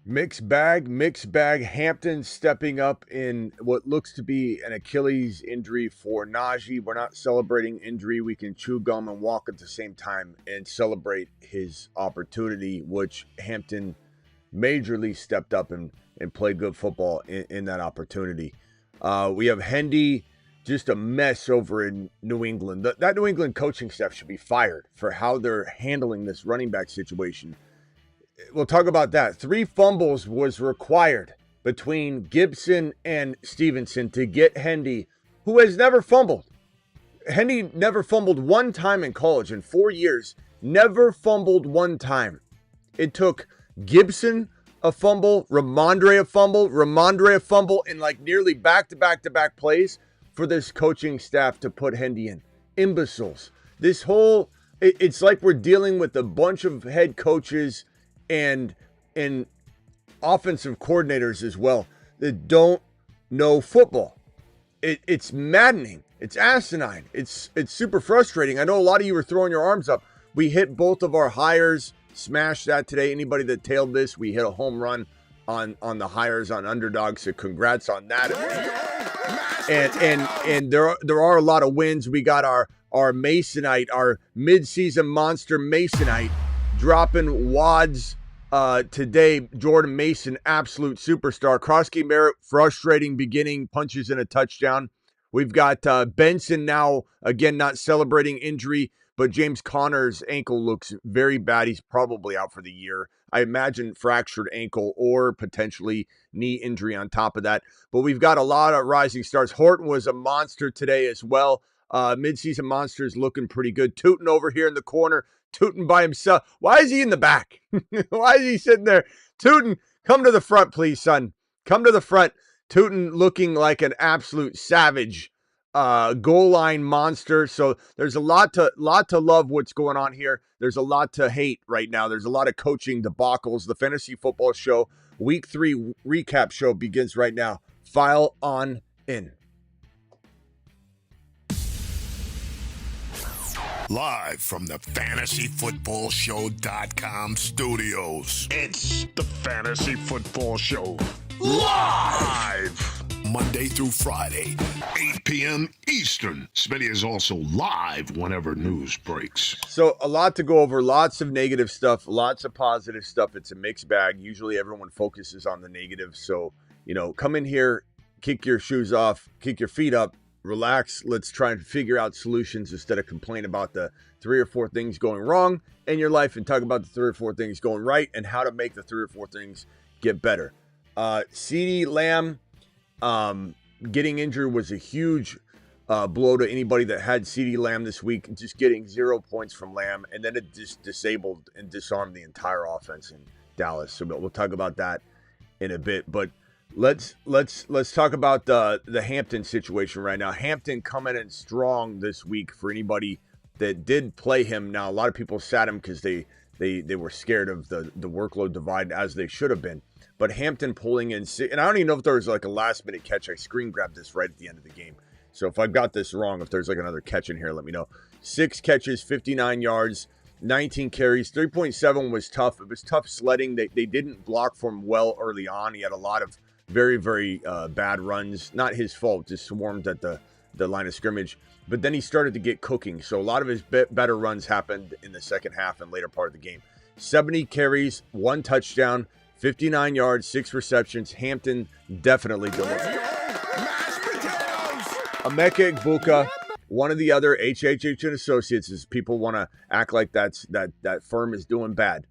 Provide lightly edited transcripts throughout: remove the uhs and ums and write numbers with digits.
Mixed bag, mixed bag. Hampton stepping up in what looks to be an Achilles injury for Najee. We're not celebrating injury. We can chew gum and walk at the same time and celebrate his opportunity, which Hampton majorly stepped up and played good football in that opportunity. We have Hendy, just a mess over in New England. That New England coaching staff should be fired for how they're handling this running back situation. We'll talk about that. 3 fumbles was required between Gibson and Stevenson to get Hendy, who has never fumbled. Hendy never fumbled one time in college in 4 years. Never fumbled one time. It took Gibson a fumble, Ramondre a fumble in like nearly back-to-back-to-back plays for this coaching staff to put Hendy in. Imbeciles. This whole, it's like we're dealing with a bunch of head coaches and offensive coordinators as well that don't know football. It's maddening. It's asinine. It's super frustrating. I know a lot of you are throwing your arms up. We hit both of our hires, smashed that today. Anybody that tailed this, we hit a home run on the hires on Underdog, so congrats on that. And there are a lot of wins. We got our Masonite, our midseason monster Masonite, dropping wads today. Jordan Mason, absolute superstar. Krosky Merritt, frustrating beginning, punches in a touchdown. We've got Benson now, again, not celebrating injury, but James Conner's ankle looks very bad. He's probably out for the year. I imagine fractured ankle or potentially knee injury on top of that. But we've got a lot of rising stars. Horton was a monster today as well. Midseason monsters looking pretty good. Tootin over here in the corner. Tootin by himself. Why is he in the back? Why is he sitting there? Tootin, come to the front, please, son. Come to the front. Tootin looking like an absolute savage goal line monster. So there's a lot to love what's going on here. There's a lot to hate right now. There's a lot of coaching debacles. The Fantasy Football Show Week 3 recap show begins right now. File on in. Live from the FantasyFootballShow.com studios. It's the Fantasy Football Show. Live! Monday through Friday, 8 p.m. Eastern. Smitty is also live whenever news breaks. So a lot to go over. Lots of negative stuff. Lots of positive stuff. It's a mixed bag. Usually everyone focuses on the negative. So, come in here, kick your shoes off, kick your feet up, relax. Let's try and figure out solutions instead of complain about the 3 or 4 things going wrong in your life, and talk about the 3 or 4 things going right and how to make the 3 or 4 things get better. CeeDee Lamb getting injured was a huge blow to anybody that had CeeDee Lamb this week. Just getting 0 points from Lamb, and then it just disabled and disarmed the entire offense in Dallas. So we'll talk about that in a bit, but Let's talk about the Hampton situation right now. Hampton coming in strong this week for anybody that did play him. Now, a lot of people sat him because they were scared of the workload divide, as they should have been. But Hampton pulling in, and I don't even know if there was like a last-minute catch. I screen grabbed this right at the end of the game. So if I got this wrong, if there's like another catch in here, let me know. 6 catches, 59 yards, 19 carries. 3.7 was tough. It was tough sledding. They didn't block for him well early on. He had a lot of very, very bad runs. Not his fault, just swarmed at the line of scrimmage. But then he started to get cooking. So a lot of his better runs happened in the second half and later part of the game. 70 carries, 1 touchdown, 59 yards, 6 receptions. Hampton definitely delivered. Emeka Egbuka, one of the other HHH and Associates, as people want to act like that firm is doing bad.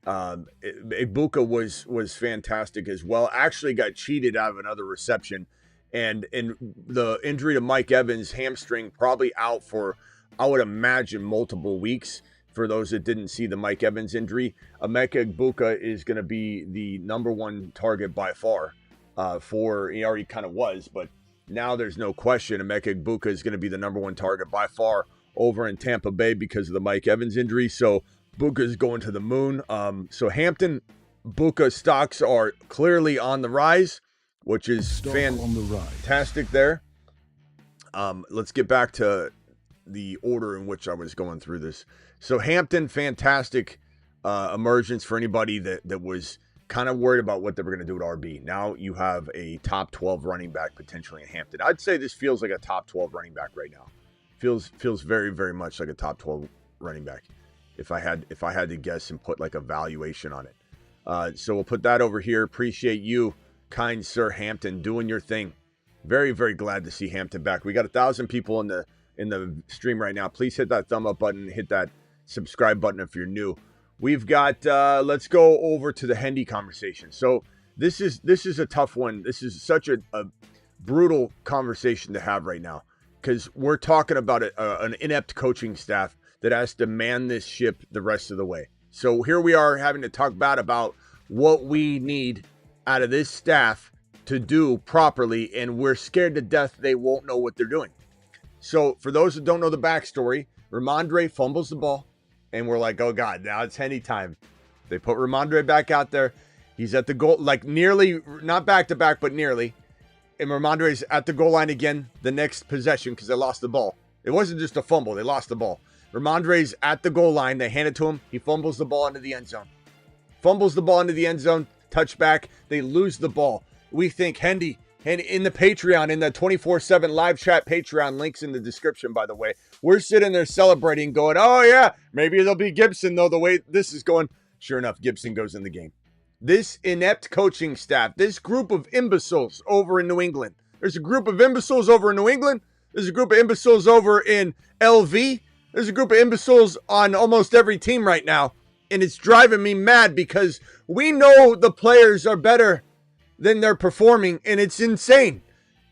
Egbuka was fantastic as well. Actually got cheated out of another reception, and the injury to Mike Evans, hamstring, probably out for, I would imagine, multiple weeks. For those that didn't see the Mike Evans injury, Emeka Egbuka is going to be the number 1 target by far. He already kind of was, but now there's no question Emeka Egbuka is going to be the number 1 target by far over in Tampa Bay because of the Mike Evans injury. So Buka's going to the moon. So Hampton, Buka stocks are clearly on the rise, which is fantastic there. Let's get back to the order in which I was going through this. So Hampton, fantastic emergence for anybody that was kind of worried about what they were going to do with RB. Now you have a top 12 running back potentially in Hampton. I'd say this feels like a top 12 running back right now. Feels very, very much like a top 12 running back. If I had to guess and put like a valuation on it. So we'll put that over here. Appreciate you, kind sir Hampton, doing your thing. Very, very glad to see Hampton back. We got 1,000 people in the stream right now. Please hit that thumb up button, hit that subscribe button if you're new. We've got let's go over to the Hendy conversation. So this is a tough one. This is such a brutal conversation to have right now, because we're talking about an inept coaching staff that has to man this ship the rest of the way. So here we are having to talk bad about what we need out of this staff to do properly, and we're scared to death they won't know what they're doing. So for those that don't know the backstory, Ramondre fumbles the ball, and we're like, oh God, now it's Hendy time. They put Ramondre back out there. He's at the goal, like nearly, not back to back, but nearly. And Ramondre's at the goal line again the next possession because they lost the ball. It wasn't just a fumble, they lost the ball. Ramondre's at the goal line. They hand it to him. He fumbles the ball into the end zone. Touchback. They lose the ball. We think Hendy, and in the Patreon, in the 24/7 live chat Patreon, links in the description, by the way, we're sitting there celebrating, going, oh yeah, maybe it'll be Gibson, though, the way this is going. Sure enough, Gibson goes in the game. This inept coaching staff, this group of imbeciles over in New England. There's a group of imbeciles over in New England. There's a group of imbeciles over in LV. There's a group of imbeciles on almost every team right now. And it's driving me mad because we know the players are better than they're performing, and it's insane.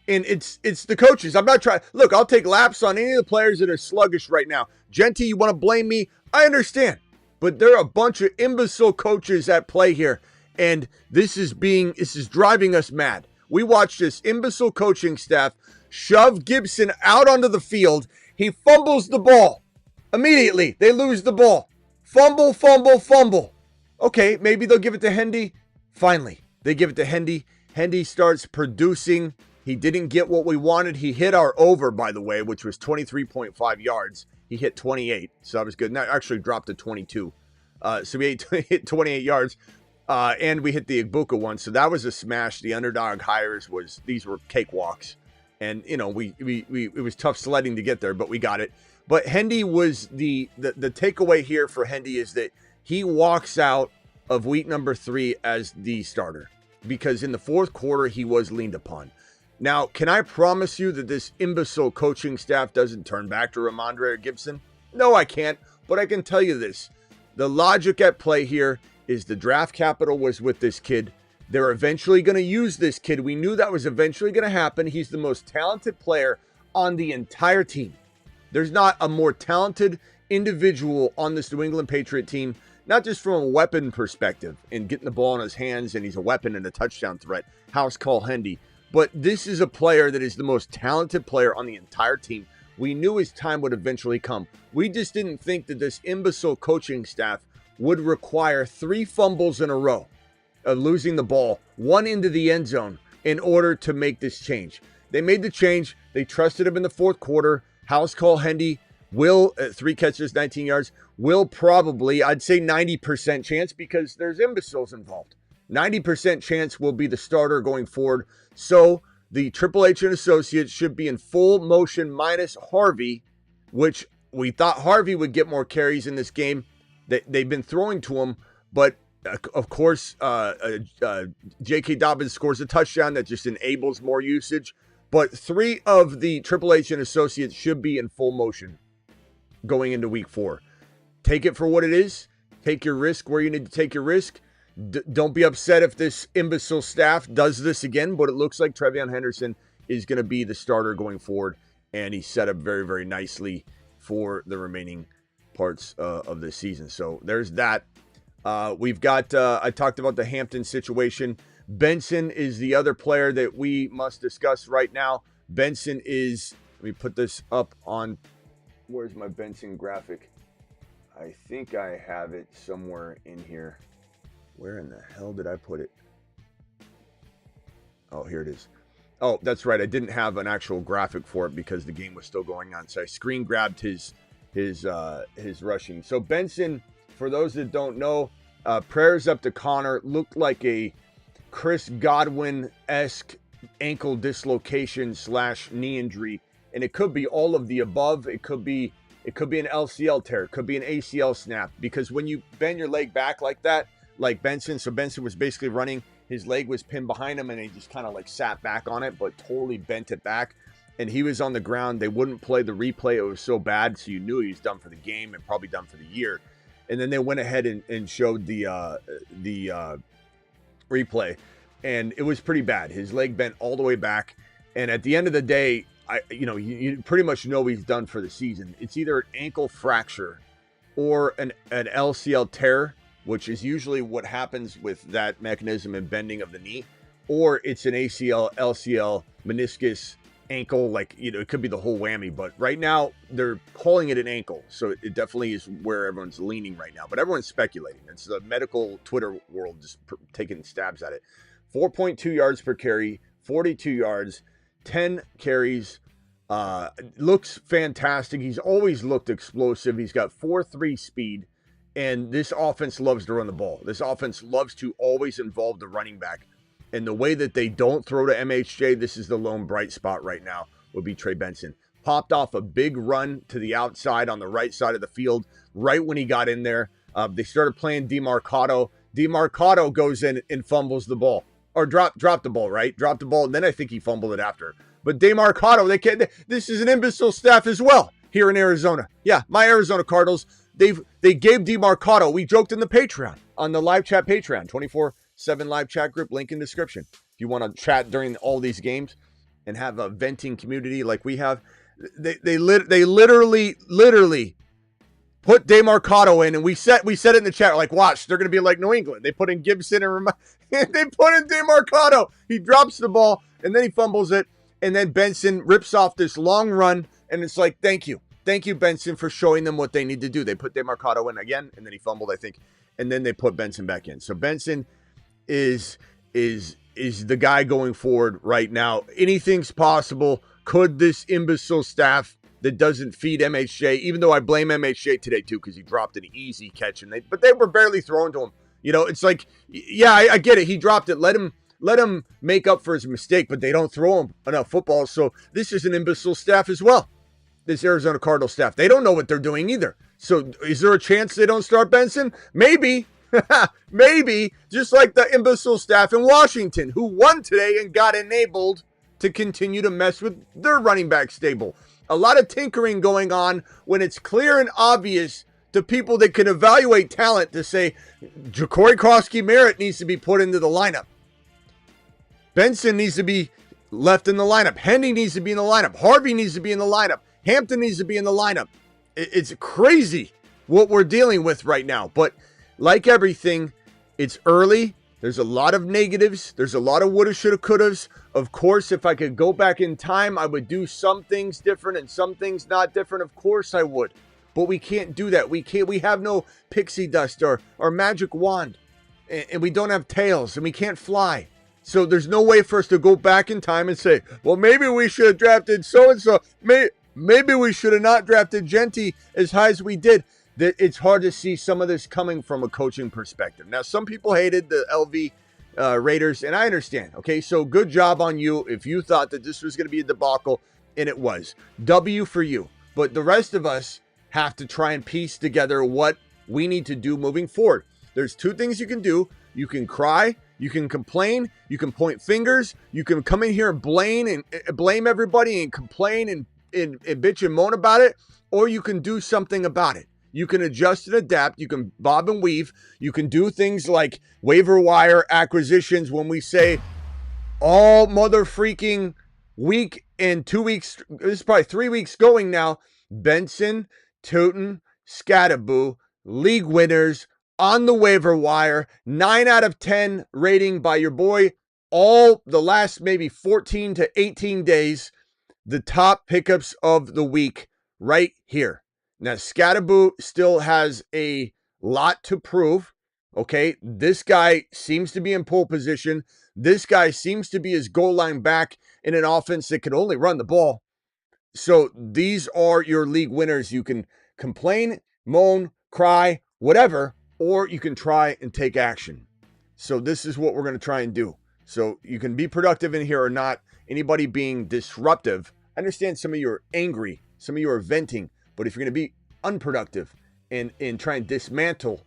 And it's the coaches. I'm not trying. Look, I'll take laps on any of the players that are sluggish right now. Genty, you want to blame me? I understand. But there are a bunch of imbecile coaches at play here. And this is driving us mad. We watched this imbecile coaching staff shove Gibson out onto the field. He fumbles the ball. Immediately, they lose the ball. Fumble, fumble, fumble. Okay, maybe they'll give it to Hendy. Finally, they give it to Hendy. Hendy starts producing. He didn't get what we wanted. He hit our over, by the way, which was 23.5 yards. He hit 28, so that was good. Now actually dropped to 22. So we hit 28 yards. And we hit the Igbuka one, so that was a smash. The underdog hires these were cakewalks, and you know it was tough sledding to get there, but we got it. But Hendy was the takeaway here for Hendy is that he walks out of week number 3 as the starter, because in the fourth quarter he was leaned upon. Now, can I promise you that this imbecile coaching staff doesn't turn back to Ramondre or Gibson? No, I can't, but I can tell you this: the logic at play here is the draft capital was with this kid. They're eventually going to use this kid. We knew that was eventually going to happen. He's the most talented player on the entire team. There's not a more talented individual on this New England Patriot team, not just from a weapon perspective and getting the ball in his hands, and he's a weapon and a touchdown threat. House call Hendy. But this is a player that is the most talented player on the entire team. We knew his time would eventually come. We just didn't think that this imbecile coaching staff would require 3 fumbles in a row of losing the ball, 1 into the end zone, in order to make this change. They made the change. They trusted him in the fourth quarter. House call Hendy will, 3 catches, 19 yards, will probably, I'd say 90% chance, because there's imbeciles involved. 90% chance will be the starter going forward. So the Triple H and Associates should be in full motion minus Harvey, which we thought Harvey would get more carries in this game. They've been throwing to him, but of course, J.K. Dobbins scores a touchdown that just enables more usage. But 3 of the Triple H and Associates should be in full motion going into week 4. Take it for what it is. Take your risk where you need to take your risk. Don't be upset if this imbecile staff does this again, but it looks like Trevion Henderson is going to be the starter going forward, and he's set up very, very nicely for the remaining parts of this season. So there's that. We've got, I talked about the Hampton situation. Benson is the other player that we must discuss right now. Benson is, let me put this up on, where's my Benson graphic? I think I have it somewhere in here. Where in the hell did I put it? Oh, here it is. Oh, that's right. I didn't have an actual graphic for it because the game was still going on. So I screen grabbed his rushing. So Benson, for those that don't know, Prayers up to Connor. Looked like a Chris Godwin-esque ankle dislocation / knee injury, and it could be all of the above. It could be an LCL tear, it could be an ACL snap, because when you bend your leg back like that, like Benson, so Benson was basically running, his leg was pinned behind him, and he just kind of like sat back on it, but totally bent it back, and he was on the ground. They wouldn't play the replay. It was so bad, so you knew he was done for the game and probably done for the year. And then they went ahead and showed the replay, and it was pretty bad. His leg bent all the way back, and at the end of the day, you pretty much know he's done for the season. It's either an ankle fracture or an LCL tear, which is usually what happens with that mechanism and bending of the knee, or it's an ACL, LCL, meniscus, ankle, like, it could be the whole whammy. But right now they're calling it an ankle, so it definitely is where everyone's leaning right now, but everyone's speculating. It's the medical Twitter world just taking stabs at it. 4.2 yards per carry, 42 yards, 10 carries. Looks fantastic. He's always looked explosive. He's got 4.3 speed, and this offense loves to run the ball. This offense loves to always involve the running back. And the way that they don't throw to MHJ, this is the lone bright spot right now, would be Trey Benson. Popped off a big run to the outside on the right side of the field right when he got in there. They started playing DeMarcado. DeMarcado goes in and fumbles the ball. Or dropped the ball, right? Dropped the ball, and then I think he fumbled it after. But DeMarcado, this is an imbecile staff as well here in Arizona. Yeah, my Arizona Cardinals, they gave DeMarcado, we joked in the Patreon, on the live chat Patreon, 24/7 live chat group, link in description. If you want to chat during all these games and have a venting community like we have, they literally put DeMarcado in, and we said it in the chat, like, watch, they're going to be like New England. They put in Gibson and they put in DeMarcado. He drops the ball, and then he fumbles it, and then Benson rips off this long run, and it's like, thank you, Benson, for showing them what they need to do. They put DeMarcado in again, and then he fumbled, I think, and then they put Benson back in. So Benson is the guy going forward right now. Anything's possible. Could this imbecile staff that doesn't feed MHJ, even though I blame MHJ today too, because he dropped an easy catch, but they were barely throwing to him. It's like, yeah, I get it. He dropped it. Let him make up for his mistake, but they don't throw him enough football. So this is an imbecile staff as well. This Arizona Cardinal staff, they don't know what they're doing either. So is there a chance they don't start Benson? Maybe. Maybe, just like the imbecile staff in Washington, who won today and got enabled to continue to mess with their running back stable. A lot of tinkering going on when it's clear and obvious to people that can evaluate talent to say Ja'Cory Crosky-Merritt needs to be put into the lineup. Benson needs to be left in the lineup. Hendy needs to be in the lineup. Harvey needs to be in the lineup. Hampton needs to be in the lineup. It's crazy what we're dealing with right now. But like everything, it's early. There's a lot of negatives. There's a lot of woulda, shoulda, couldas. Of course, if I could go back in time, I would do some things different and some things not different. Of course I would. But we can't do that. We have no pixie dust or magic wand. And we don't have tails, and we can't fly. So there's no way for us to go back in time and say, well, maybe we should have drafted so-and-so. Maybe we should have not drafted Genty as high as we did. It's hard to see some of this coming from a coaching perspective. Now, some people hated the LV Raiders, and I understand. Okay, so good job on you if you thought that this was going to be a debacle, and it was. W for you. But the rest of us have to try and piece together what we need to do moving forward. There's two things you can do. You can cry, you can complain, you can point fingers, you can come in here and blame everybody and complain and bitch and moan about it, or you can do something about it. You can adjust and adapt. You can bob and weave. You can do things like waiver wire acquisitions when we say all mother freaking week and 2 weeks. This is probably 3 weeks going now. Benson, Tootin, Scattaboo, league winners on the waiver wire. 9 out of 10 rating by your boy. All the last maybe 14 to 18 days. The top pickups of the week right here. Now, Scattaboo still has a lot to prove, okay? This guy seems to be in pole position. This guy seems to be his goal line back in an offense that can only run the ball. So these are your league winners. You can complain, moan, cry, whatever, or you can try and take action. So this is what we're going to try and do. So you can be productive in here or not. Anybody being disruptive, I understand some of you are angry, some of you are venting, but if you're going to be unproductive and try and dismantle,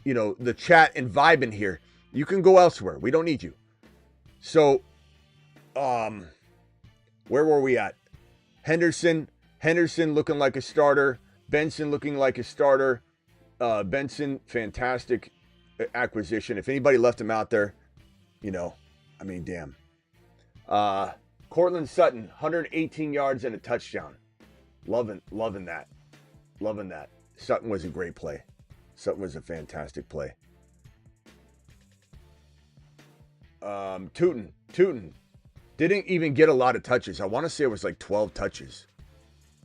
the chat and vibe in here, you can go elsewhere. We don't need you. So, where were we at? Henderson looking like a starter. Benson looking like a starter. Benson, fantastic acquisition. If anybody left him out there, damn. Cortland Sutton, 118 yards and a touchdown. Loving that. Loving that. Sutton was a great play. Sutton was a fantastic play. Tootin didn't even get a lot of touches. I want to say it was like 12 touches.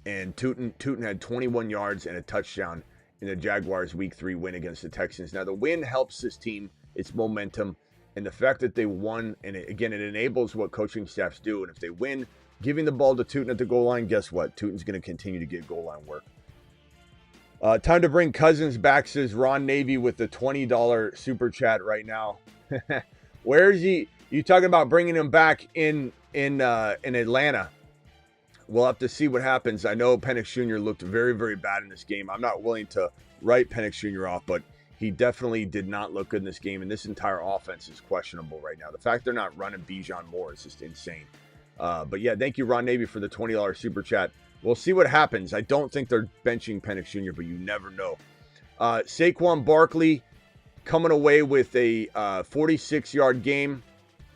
And Tootin had 21 yards and a touchdown in the Jaguars' Week 3 win against the Texans. Now, the win helps this team, its momentum, and the fact that they won, and it enables what coaching staffs do. And if they win, giving the ball to Tootin at the goal line, guess what? Tootin's going to continue to get goal line work. Time to bring Cousins back, says Ron Navy with the $20 super chat right now. Where is he? You talking about bringing him back in Atlanta? We'll have to see what happens. I know Penix Jr. looked very, very bad in this game. I'm not willing to write Penix Jr. off, but he definitely did not look good in this game, and this entire offense is questionable right now. The fact they're not running Bijan Moore is just insane. But yeah, thank you, Ron Navy, for the $20 super chat. We'll see what happens. I don't think they're benching Penix Jr., but you never know. Saquon Barkley coming away with a 46-yard game.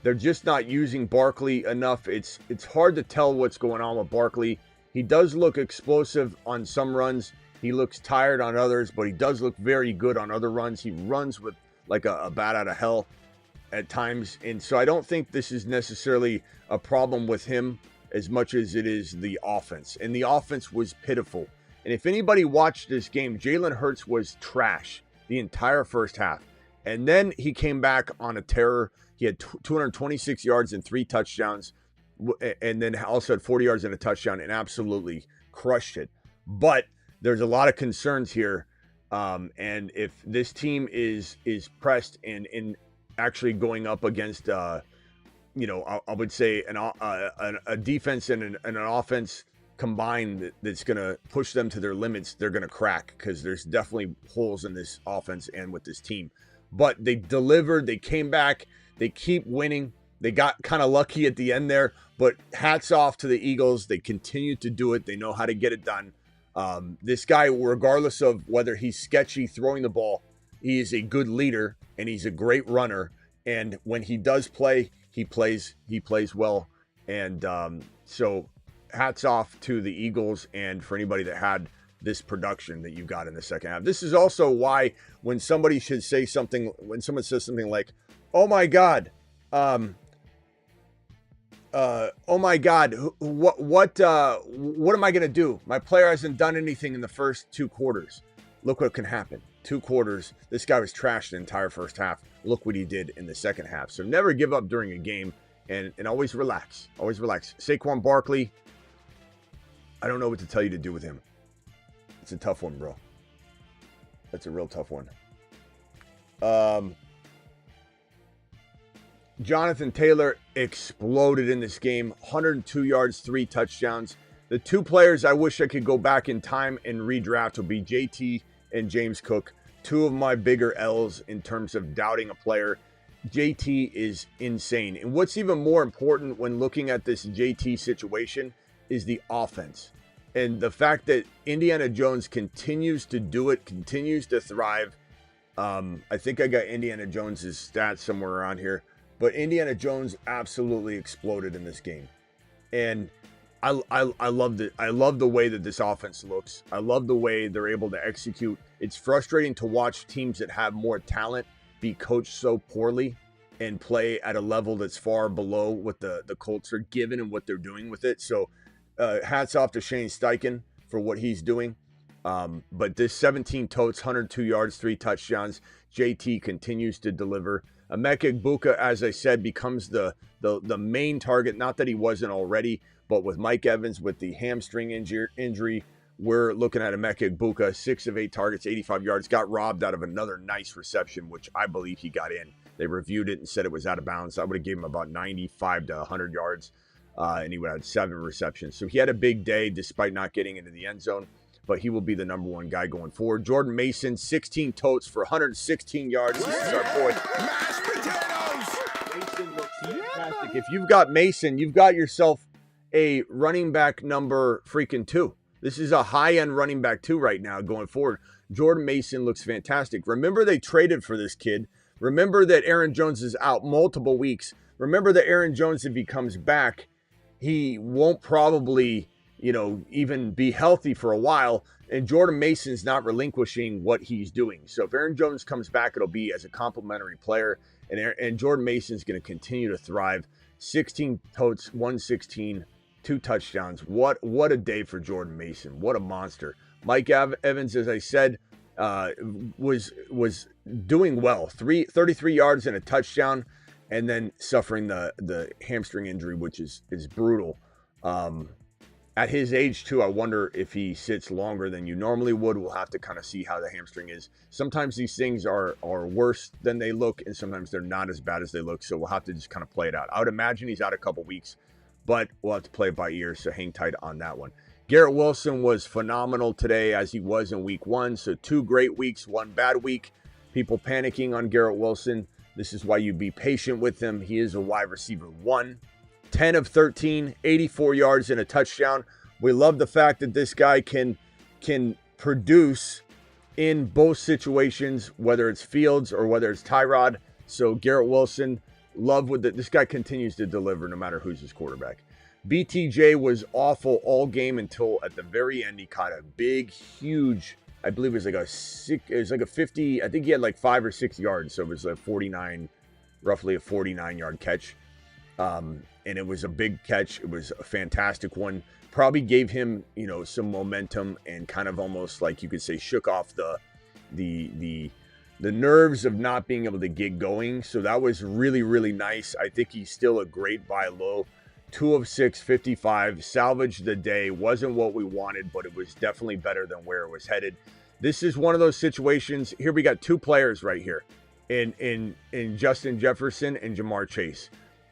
They're just not using Barkley enough. It's hard to tell what's going on with Barkley. He does look explosive on some runs. He looks tired on others, but he does look very good on other runs. He runs with like a bat out of hell at times. And so I don't think this is necessarily a problem with him as much as it is the offense. And the offense was pitiful. And if anybody watched this game, Jalen Hurts was trash the entire first half. And then he came back on a terror. He had 226 yards and 3 touchdowns, and then also had 40 yards and a touchdown, and absolutely crushed it. But there's a lot of concerns here, and if this team is pressed and in actually going up against, I would say a defense and an offense combined that's going to push them to their limits, they're going to crack, because there's definitely holes in this offense and with this team. But they delivered. They came back. They keep winning. They got kind of lucky at the end there, but hats off to the Eagles. They continue to do it. They know how to get it done. This guy, regardless of whether he's sketchy throwing the ball, he is a good leader and he's a great runner. And when he does play, he plays well. And so hats off to the Eagles and for anybody that had this production that you got in the second half. This is also why when somebody should say something, when someone says something like, oh my God, what am I going to do? My player hasn't done anything in the first 2 quarters. Look what can happen. 2 quarters. This guy was trashed the entire first half. Look what he did in the second half. So never give up during a game and always relax. Always relax. Saquon Barkley, I don't know what to tell you to do with him. It's a tough one, bro. That's a real tough one. Jonathan Taylor exploded in this game. 102 yards, 3 touchdowns. The 2 players I wish I could go back in time and redraft would be JT and James Cook. 2 of my bigger L's in terms of doubting a player. JT is insane. And what's even more important when looking at this JT situation is the offense. And the fact that Indiana Jones continues to do it, continues to thrive. I think I got Indiana Jones's stats somewhere around here. But Indiana Jones absolutely exploded in this game. And I loved it. I love the way that this offense looks. I love the way they're able to execute. It's frustrating to watch teams that have more talent be coached so poorly and play at a level that's far below what the Colts are given and what they're doing with it. So hats off to Shane Steichen for what he's doing. But this 17 totes, 102 yards, 3 touchdowns. JT continues to deliver. Emeka Egbuka, as I said, becomes the main target. Not that he wasn't already, but with Mike Evans with the hamstring injury, we're looking at Emeka Egbuka, 6 of 8 targets, 85 yards, got robbed out of another nice reception, which I believe he got in. They reviewed it and said it was out of bounds. I would have given him about 95 to 100 yards, and he would have 7 receptions. So he had a big day despite not getting into the end zone, but he will be the number 1 guy going forward. Jordan Mason, 16 totes for 116 yards. This is our boy. Mashed potatoes! Mason looks fantastic. If you've got Mason, you've got yourself a running back number freaking 2. This is a high-end running back 2 right now going forward. Jordan Mason looks fantastic. Remember they traded for this kid. Remember that Aaron Jones is out multiple weeks. Remember that Aaron Jones, if he comes back, he won't probably, even be healthy for a while. And Jordan Mason's not relinquishing what he's doing. So if Aaron Jones comes back, it'll be as a complimentary player. And Jordan Mason's going to continue to thrive. 16 totes, 116, 2 touchdowns. What a day for Jordan Mason. What a monster. Mike Evans, as I said, was doing well. 33 yards and a touchdown, and then suffering the hamstring injury, which is brutal. At his age, too, I wonder if he sits longer than you normally would. We'll have to kind of see how the hamstring is. Sometimes these things are worse than they look, and sometimes they're not as bad as they look. So we'll have to just kind of play it out. I would imagine he's out a couple weeks, but we'll have to play it by ear, so hang tight on that one. Garrett Wilson was phenomenal today, as he was in week 1. So 2 great weeks, 1 bad week. People panicking on Garrett Wilson. This is why you be patient with him. He is a wide receiver 1. 10 of 13, 84 yards and a touchdown. We love the fact that this guy can produce in both situations, whether it's Fields or whether it's Tyrod. So Garrett Wilson, love with it. This guy continues to deliver no matter who's his quarterback. BTJ was awful all game until at the very end he caught a big, huge, I believe it was like a 50, I think he had like 5 or 6 yards. So it was roughly a 49-yard catch. And it was a big catch. It was a fantastic one. Probably gave him, some momentum and kind of almost like you could say shook off the nerves of not being able to get going. So that was really, really nice. I think he's still a great buy low. 2 of 6, 55, salvaged the day. Wasn't what we wanted, but it was definitely better than where it was headed. This is one of those situations. Here we got 2 players right here in Justin Jefferson and Jamar Chase.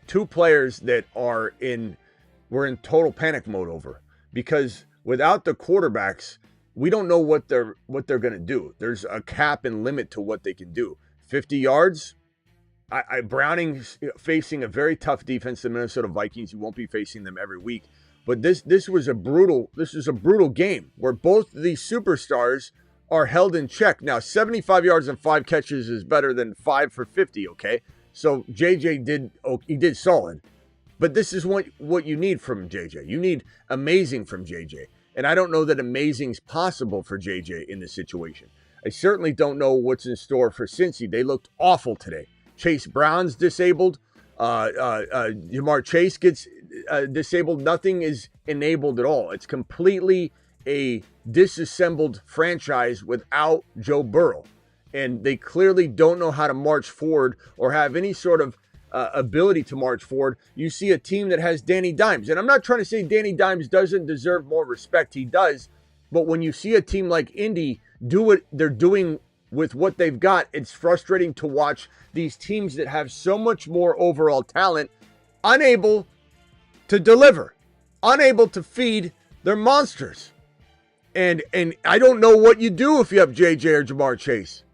2 players that we're in total panic mode over, because without the quarterbacks, we don't know what they're going to do. There's a cap and limit to what they can do. 50 yards. Browning's facing a very tough defense, the Minnesota Vikings. You won't be facing them every week, but this was a brutal game where both these superstars are held in check. Now, 75 yards and 5 catches is better than 5 for 50. Okay, so JJ did solid, but this is what you need from JJ. You need amazing from JJ, and I don't know that amazing's possible for JJ in this situation. I certainly don't know what's in store for Cincy. They looked awful today. Chase Brown's disabled. Jamar Chase gets disabled. Nothing is enabled at all. It's completely a disassembled franchise without Joe Burrow. And they clearly don't know how to march forward or have any sort of ability to march forward. You see a team that has Danny Dimes. And I'm not trying to say Danny Dimes doesn't deserve more respect. He does. But when you see a team like Indy do what they're doing with what they've got, it's frustrating to watch these teams that have so much more overall talent unable to deliver, unable to feed their monsters. And I don't know what you do if you have JJ or Jamar Chase.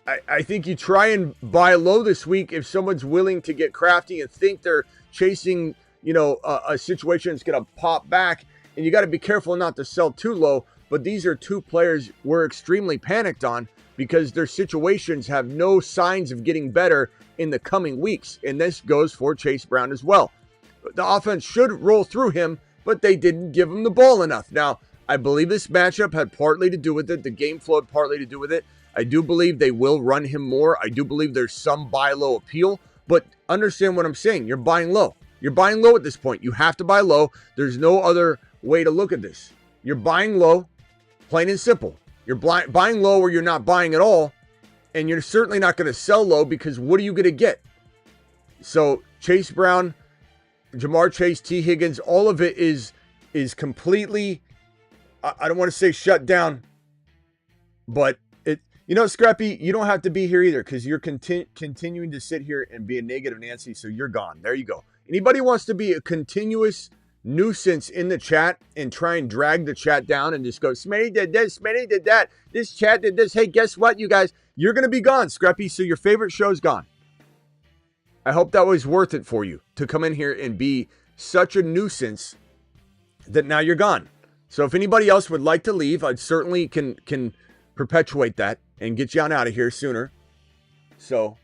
I think you try and buy low this week if someone's willing to get crafty and think they're chasing, a situation that's going to pop back. And you got to be careful not to sell too low. But these are 2 players we're extremely panicked on, because their situations have no signs of getting better in the coming weeks. And this goes for Chase Brown as well. The offense should roll through him, but they didn't give him the ball enough. Now, I believe this matchup had partly to do with it. The game flow had partly to do with it. I do believe they will run him more. I do believe there's some buy low appeal, but understand what I'm saying. You're buying low. You're buying low at this point. You have to buy low. There's no other way to look at this. You're buying low, plain and simple. You're buying low or you're not buying at all, and you're certainly not going to sell low, because what are you going to get? So Chase Brown, Jamar Chase, T. Higgins, all of it is completely I don't want to say shut down, but Scrappy, you don't have to be here either because you're continuing to sit here and be a negative Nancy, so you're gone. There you go. Anybody wants to be a continuous nuisance in the chat and try and drag the chat down and just go, Smitty did this, Smitty did that, this chat did this. Hey, guess what, you guys? You're going to be gone, Scrappy, so your favorite show's gone. I hope that was worth it for you to come in here and be such a nuisance that now you're gone. So if anybody else would like to leave, I certainly can perpetuate that and get you on out of here sooner. So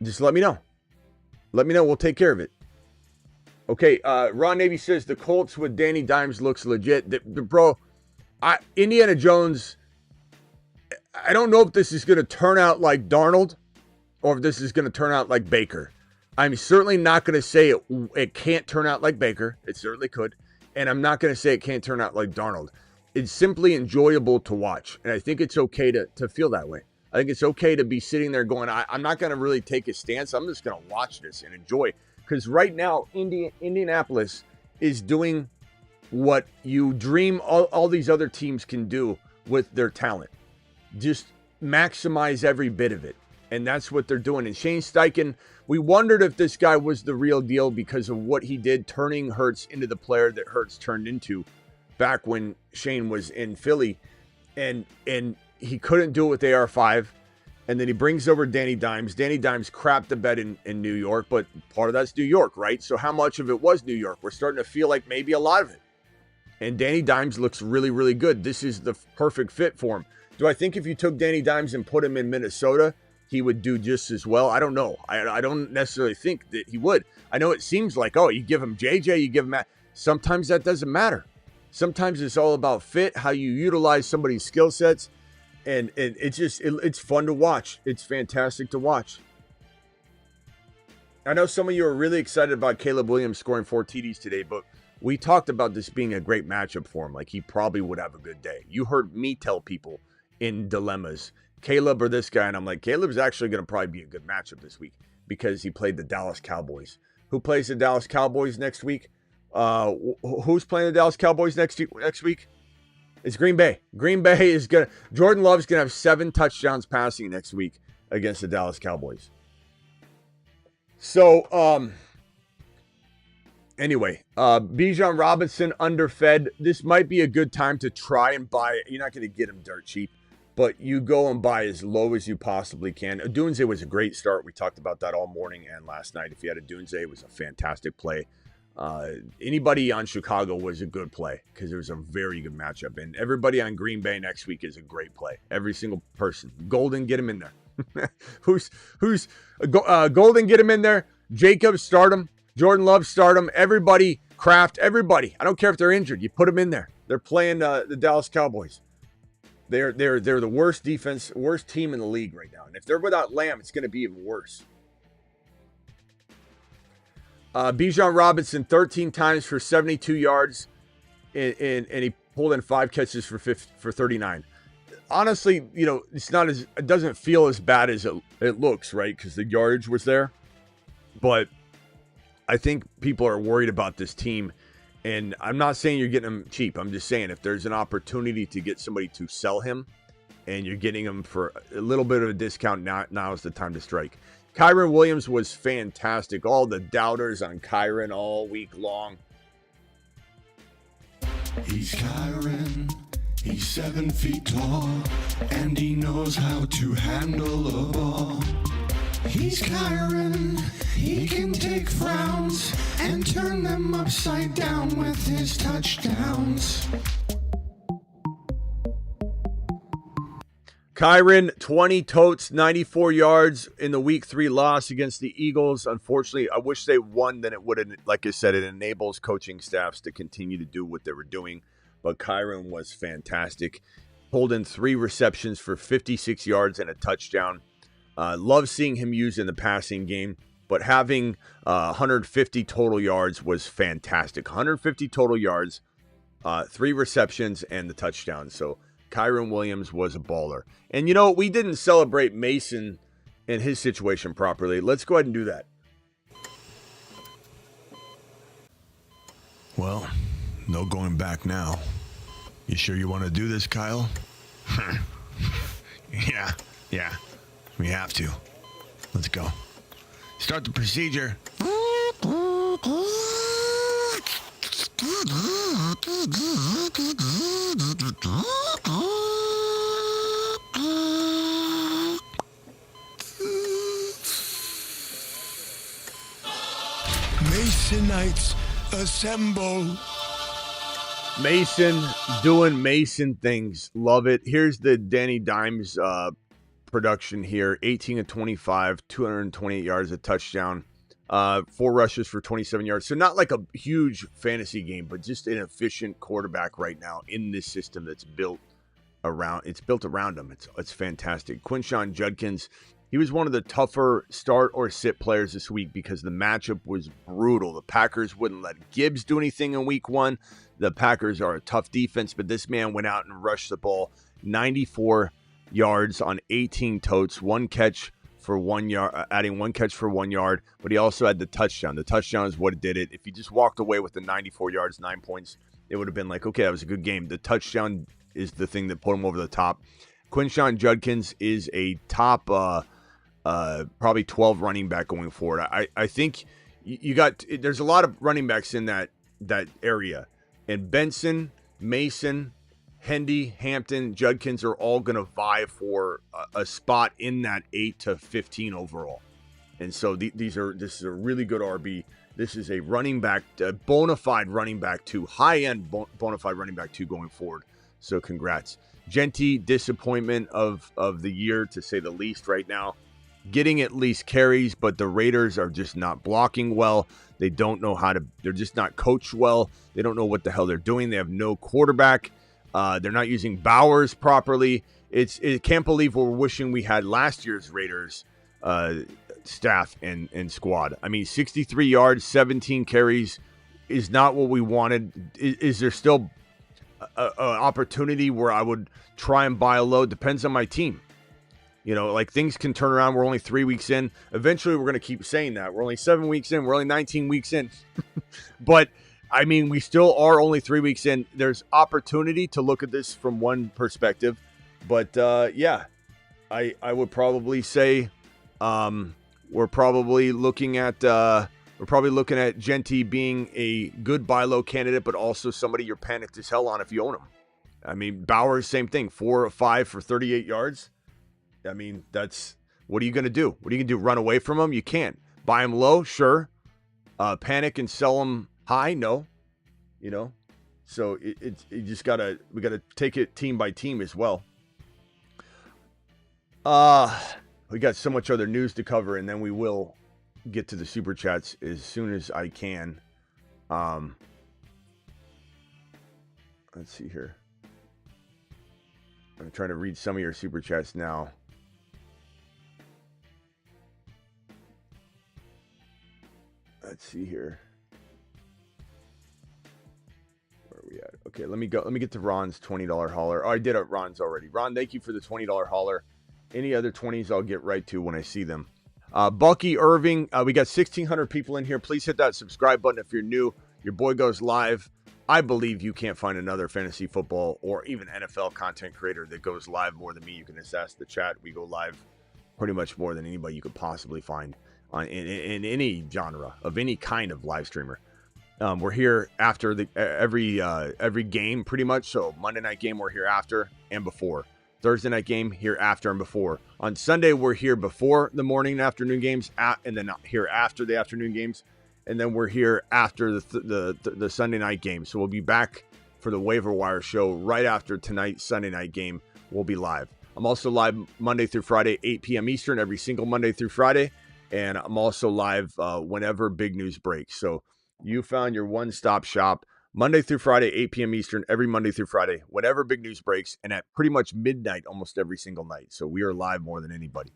just let me know. Let me know. We'll take care of it. Okay, Ron Navy says the Colts with Danny Dimes looks legit. Bro, Indiana Jones, I don't know if this is going to turn out like Darnold or if this is going to turn out like Baker. I'm certainly not going to say it can't turn out like Baker. It certainly could. And I'm not going to say it can't turn out like Darnold. It's simply enjoyable to watch. And I think it's okay to feel that way. I think it's okay to be sitting there going, I'm not going to really take a stance. I'm just going to watch this and enjoy. Because right now, Indianapolis is doing what you dream all these other teams can do with their talent. Just maximize every bit of it. And that's what they're doing. And Shane Steichen, we wondered if this guy was the real deal because of what he did, turning Hurts into the player that Hurts turned into back when Shane was in Philly. And he couldn't do it with AR5. And then he brings over Danny Dimes. Danny Dimes crapped the bed in New York, but part of that's New York, right? So how much of it was New York? We're starting to feel like maybe a lot of it. And Danny Dimes looks really, really good. This is the perfect fit for him. Do I think if you took Danny Dimes and put him in Minnesota, he would do just as well? I don't know. I don't necessarily think that he would. I know it seems like, you give him JJ, you give him Matt. Sometimes that doesn't matter. Sometimes it's all about fit, how you utilize somebody's skill sets. And it's fun to watch. It's fantastic to watch. I know some of you are really excited about Caleb Williams scoring 4 TDs today, but we talked about this being a great matchup for him. Like, he probably would have a good day. You heard me tell people in dilemmas, Caleb or this guy, and I'm like, Caleb's actually going to probably be a good matchup this week because he played the Dallas Cowboys. Who plays the Dallas Cowboys next week? Who's playing the Dallas Cowboys next week? It's Green Bay. Green Bay is going to... Jordan Love's going to have 7 touchdowns passing next week against the Dallas Cowboys. So, anyway, Bijan Robinson underfed. This might be a good time to try and buy... You're not going to get him dirt cheap, but you go and buy as low as you possibly can. Dunze was a great start. We talked about that all morning and last night. If you had a Dunze, it was a fantastic play. Anybody on Chicago was a good play because it was a very good matchup. And everybody on Green Bay next week is a great play. Every single person. Golden, get him in there. Golden, get him in there. Jacobs, start him. Jordan Love, start him. Everybody, Kraft, everybody. I don't care if they're injured. You put them in there. They're playing the Dallas Cowboys. They're the worst defense, worst team in the league right now. And if they're without Lamb, it's going to be even worse. Bijan Robinson 13 times for 72 yards, and he pulled in 5 catches for 39. Honestly, it doesn't feel as bad as it looks, right? Because the yardage was there. But I think people are worried about this team, and I'm not saying you're getting him cheap. I'm just saying if there's an opportunity to get somebody to sell him, and you're getting him for a little bit of a discount, now is the time to strike. Kyren Williams was fantastic. All the doubters on Kyren all week long. He's Kyren. He's 7 feet tall, and he knows how to handle a ball. He's Kyren. He can take frowns and turn them upside down with his touchdowns. Kyren, 20 totes, 94 yards in the week 3 loss against the Eagles. Unfortunately, I wish they won. Then it would have, like I said, it enables coaching staffs to continue to do what they were doing. But Kyren was fantastic. Pulled in 3 receptions for 56 yards and a touchdown. Love seeing him used in the passing game. But having 150 total yards was fantastic. 150 total yards, 3 receptions, and the touchdown. So Kyren Williams was a baller. And we didn't celebrate Mason and his situation properly. Let's go ahead and do that. Well, No going back now. You sure you want to do this, Kyle? Yeah. We have to. Let's go. Start the procedure. Masonites assemble. Mason doing Mason things. Love it. Here's the Danny Dimes production here. 18 of 25, 228 yards, a touchdown, 4 rushes for 27 yards. So not like a huge fantasy game, but just an efficient quarterback right now in this system that's built around him. It's fantastic. Quinshon Judkins, he was one of the tougher start or sit players this week because the matchup was brutal. The Packers wouldn't let Gibbs do anything in week 1. The Packers are a tough defense, but this man went out and rushed the ball 94 yards on 18 totes, 1 catch for 1 yard, adding 1 catch for 1 yard, but he also had the touchdown. The touchdown is what did it. If he just walked away with the 94 yards, 9 points, it would have been like, okay, that was a good game. The touchdown is the thing that put him over the top. Quinshon Judkins is a top probably 12 running back going forward. I think there's a lot of running backs in that area. And Benson, Mason, Hendy, Hampton, Judkins are all going to vie for a spot in that 8 to 15 overall. And so this is a really good RB. This is a running back, a bona fide running back 2, high-end bona fide running back 2 going forward. So congrats. Genty, disappointment of the year, to say the least right now. Getting at least carries, but the Raiders are just not blocking well. They don't know they're just not coached well. They don't know what the hell they're doing. They have no quarterback. They're not using Bowers properly. It can't believe we're wishing we had last year's Raiders staff and squad. I mean, 63 yards, 17 carries is not what we wanted. Is there still an opportunity where I would try and buy a low? Depends on my team. You know, like, things can turn around. We're only 3 weeks in. Eventually, we're going to keep saying that. We're only 7 weeks in. We're only 19 weeks in. But, I mean, we still are only 3 weeks in. There's opportunity to look at this from one perspective. But, yeah, I would probably say we're probably looking at Genty being a good buy low candidate, but also somebody you're panicked as hell on if you own him. I mean, Bowers, same thing. 4 of 5 for 38 yards. I mean, what are you going to do? What are you going to do? Run away from him? You can't. Buy him low? Sure. Panic and sell him high? No. You know? So we got to take it team by team as well. We got so much other news to cover, and then we will get to the super chats as soon as I can. Let's see here. I'm trying to read some of your super chats now. Let's see here. Where are we at? Okay, let me get to Ron's $20 hauler. Oh, I did it. Ron's already. Ron, thank you for the $20 hauler. Any other 20s I'll get right to when I see them. Bucky Irving, we got 1,600 people in here. Please hit that subscribe button if you're new. Your boy goes live. I believe you can't find another fantasy football or even NFL content creator that goes live more than me. You can assess the chat. We go live pretty much more than anybody you could possibly find in any genre of any kind of live streamer. We're here after every game pretty much. So Monday night game, we're here after and before. Thursday night game, here after and before. On Sunday, we're here before the morning and afternoon games, and then here after the afternoon games. And then we're here after the Sunday night game. So we'll be back for the waiver wire show right after tonight's Sunday night game. We'll be live. I'm also live Monday through Friday, 8 p.m. Eastern, every single Monday through Friday. And I'm also live whenever big news breaks. So you found your one-stop shop Monday through Friday, 8 p.m. Eastern, every Monday through Friday, whenever big news breaks, and at pretty much midnight almost every single night. So we are live more than anybody.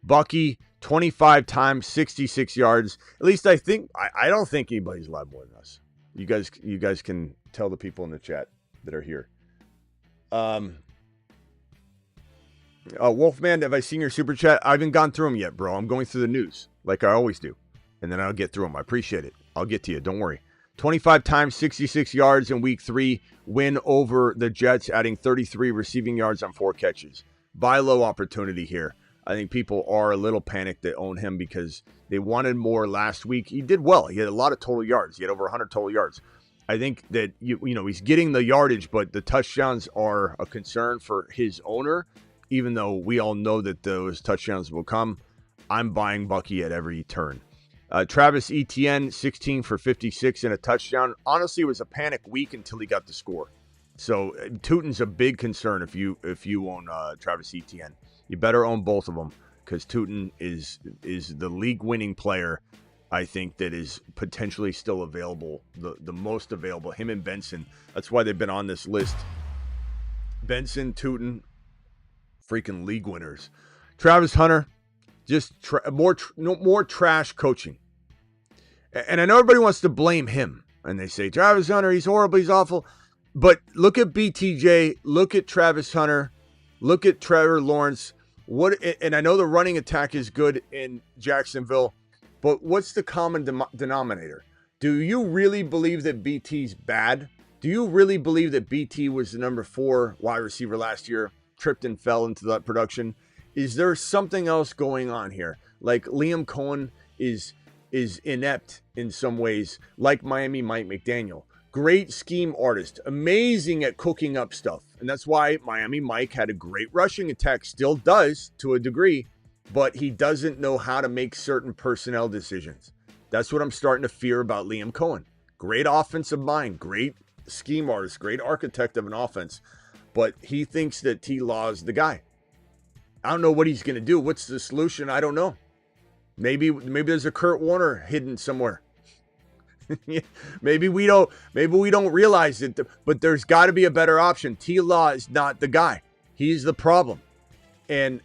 Bucky, 25 times, 66 yards. At least I think, I don't think anybody's live more than us. You guys can tell the people in the chat that are here. Wolfman, have I seen your super chat? I haven't gone through them yet, bro. I'm going through the news like I always do. And then I'll get through them. I appreciate it. I'll get to you. Don't worry. 25 times, 66 yards in week 3. Win over the Jets, adding 33 receiving yards on 4 catches. Buy low opportunity here. I think people are a little panicked that own him because they wanted more last week. He did well. He had a lot of total yards. He had over 100 total yards. I think that, he's getting the yardage, but the touchdowns are a concern for his owner, even though we all know that those touchdowns will come. I'm buying Bucky at every turn. Travis Etienne, 16 for 56 and a touchdown. Honestly, it was a panic week until he got the score. So Tootin's a big concern if you own Travis Etienne. You better own both of them because Tootin is the league-winning player, I think, that is potentially still available, the most available. Him and Benson. That's why they've been on this list. Benson, Tootin, freaking league winners. Travis Hunter, just more trash coaching. And I know everybody wants to blame him. And they say, Travis Hunter, he's horrible, he's awful. But look at BTJ, look at Travis Hunter, look at Trevor Lawrence. And I know the running attack is good in Jacksonville, but what's the common denominator? Do you really believe that BT's bad? Do you really believe that BT was the number 4 wide receiver last year, tripped and fell into that production? Is there something else going on here? Like Liam Cohen is inept in some ways, like Miami Mike McDaniel. Great scheme artist, amazing at cooking up stuff. And that's why Miami Mike had a great rushing attack, still does to a degree, but he doesn't know how to make certain personnel decisions. That's what I'm starting to fear about Liam Cohen. Great offensive mind, great scheme artist, great architect of an offense, but he thinks that T-Law is the guy. I don't know what he's going to do. What's the solution? I don't know. Maybe there's a Kurt Warner hidden somewhere. Maybe we don't realize it, but there's got to be a better option. T-Law is not the guy. He's the problem. And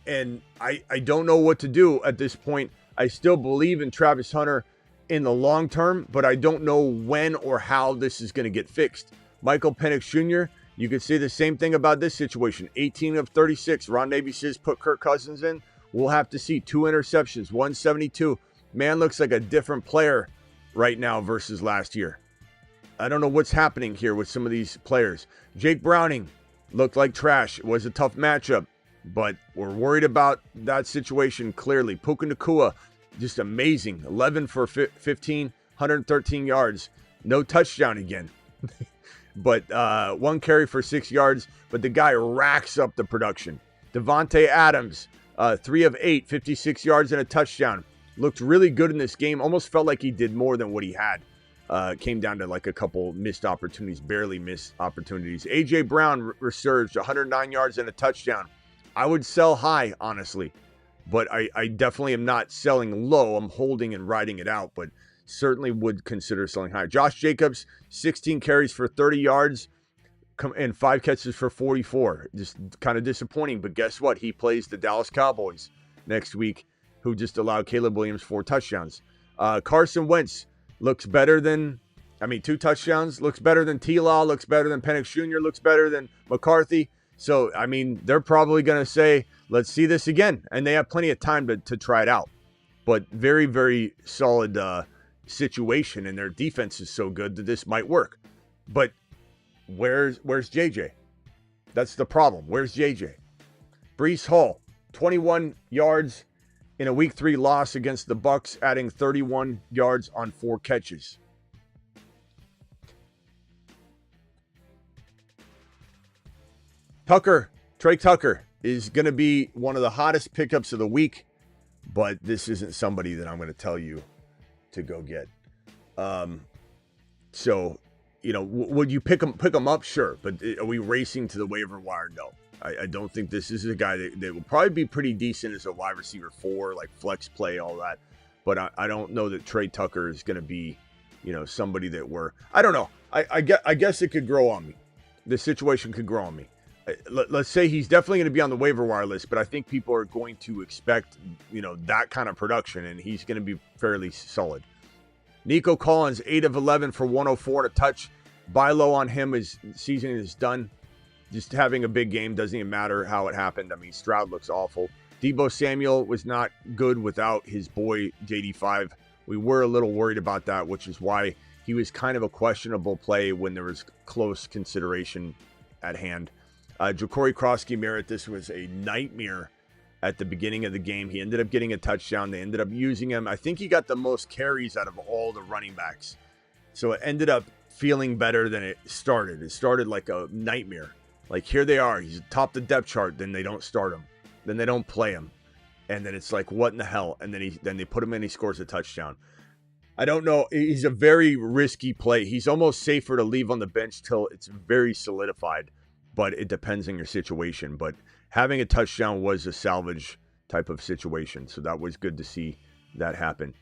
I don't know what to do at this point. I still believe in Travis Hunter in the long term, but I don't know when or how this is going to get fixed. Michael Penix Jr., you could say the same thing about this situation. 18 of 36. Ron Navy says put Kirk Cousins in. We'll have to see. 2 interceptions, 172. Man looks like a different player right now versus last year. I don't know what's happening here with some of these players. Jake Browning looked like trash. It was a tough matchup, but we're worried about that situation clearly. Puka Nacua, just amazing. 11 for 15, 113 yards. No touchdown again. But 1 carry for 6 yards. But the guy racks up the production. Devontae Adams, 3 of 8, 56 yards and a touchdown. Looked really good in this game. Almost felt like he did more than what he had. Came down to like a couple missed opportunities, barely missed opportunities. A.J. Brown resurged, 109 yards and a touchdown. I would sell high, honestly. But I definitely am not selling low. I'm holding and riding it out, but certainly would consider selling high. Josh Jacobs, 16 carries for 30 yards and 5 catches for 44. Just kind of disappointing, but guess what? He plays the Dallas Cowboys next week, who just allowed Caleb Williams 4 touchdowns. Carson Wentz looks better than, 2 touchdowns, looks better than T-Law, looks better than Penix Jr., looks better than McCarthy. So, they're probably going to say, let's see this again. And they have plenty of time to try it out. But very, very solid situation, and their defense is so good that this might work. But where's JJ? That's the problem. Where's JJ? Breece Hall, 21 yards in a week 3 loss against the Bucs, adding 31 yards on 4 catches. Trey Tucker is going to be one of the hottest pickups of the week, but this isn't somebody that I'm going to tell you to go get. Would you pick him up? Sure. But are we racing to the waiver wire? No. I don't think this is a guy that will probably be pretty decent as a wide receiver 4, like flex play, all that. But I don't know that Trey Tucker is going to be, somebody that I don't know. I guess it could grow on me. The situation could grow on me. Let's say he's definitely going to be on the waiver wire list, but I think people are going to expect, that kind of production, and he's going to be fairly solid. Nico Collins, 8 of 11 for 104 and a touch. Buy low on him. His season is done. Just having a big game doesn't even matter how it happened. Stroud looks awful. Deebo Samuel was not good without his boy JD5. We were a little worried about that, which is why he was kind of a questionable play when there was close consideration at hand. Ja'Cory Krosky-Merritt, this was a nightmare at the beginning of the game. He ended up getting a touchdown. They ended up using him. I think he got the most carries out of all the running backs. So it ended up feeling better than it started. It started like a nightmare. Like, here they are. He's atop the depth chart. Then they don't start him. Then they don't play him. And then it's like, what in the hell? And then they put him in. He scores a touchdown. I don't know. He's a very risky play. He's almost safer to leave on the bench till it's very solidified. But it depends on your situation. But having a touchdown was a salvage type of situation. So that was good to see that happen.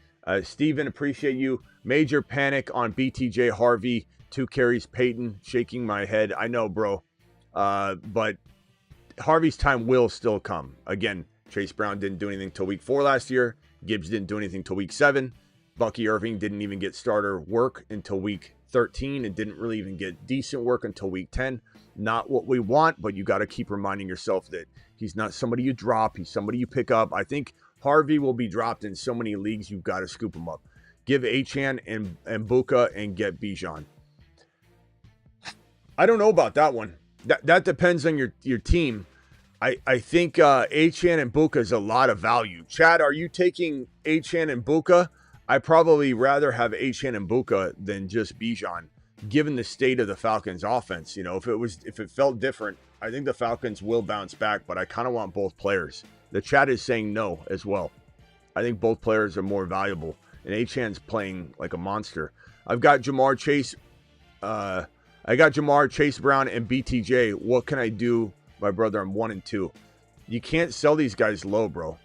Steven, appreciate you. Major panic on BTJ Harvey. 2 carries, Peyton. Shaking my head. I know, bro. But Harvey's time will still come. Again, Chase Brown didn't do anything till week 4 last year. Gibbs didn't do anything till week 7. Bucky Irving didn't even get starter work until week 13 and didn't really even get decent work until week 10. Not what we want, but you got to keep reminding yourself that he's not somebody you drop. He's somebody you pick up. I think Harvey will be dropped in so many leagues, you've got to scoop him up. Give Achane and Buka and get Bijan. I don't know about that one. That depends on your team. I think Achane and Buka is a lot of value. Chad, are you taking Achane and Buka? I probably rather have Achane and Buka than just Bijan, given the state of the Falcons offense. You know, if it felt different, I think the Falcons will bounce back, but I kind of want both players. The chat is saying no as well. I think both players are more valuable, and Achane's playing like a monster. I've got Jamar Chase. I got Jamar, Chase Brown, and BTJ. What can I do, my brother? I'm 1 and 2. You can't sell these guys low, bro.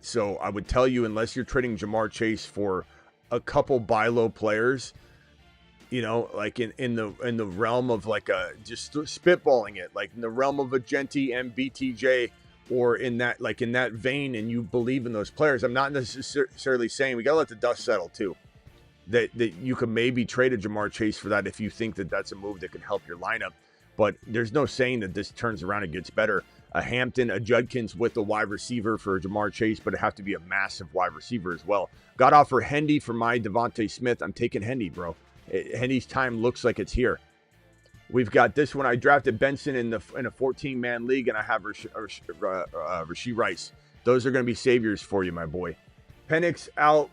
So I would tell you, unless you're trading Jamar Chase for a couple buy low players, you know, like in the realm of like just spitballing it, like in the realm of a Genti and BTJ, or in that vein, and you believe in those players. I'm not necessarily saying we gotta let the dust settle too. That you could maybe trade a Jamar Chase for that if you think that that's a move that can help your lineup. But there's no saying that this turns around and gets better. A Hampton, a Judkins with a wide receiver for Jamar Chase, but it have to be a massive wide receiver as well. Got off for Hendy for my Devontae Smith. I'm taking Hendy, bro. Hendy's time looks like it's here. We've got this one. I drafted Benson in a 14-man league, and I have Rashee Rice. Those are going to be saviors for you, my boy. Penix out.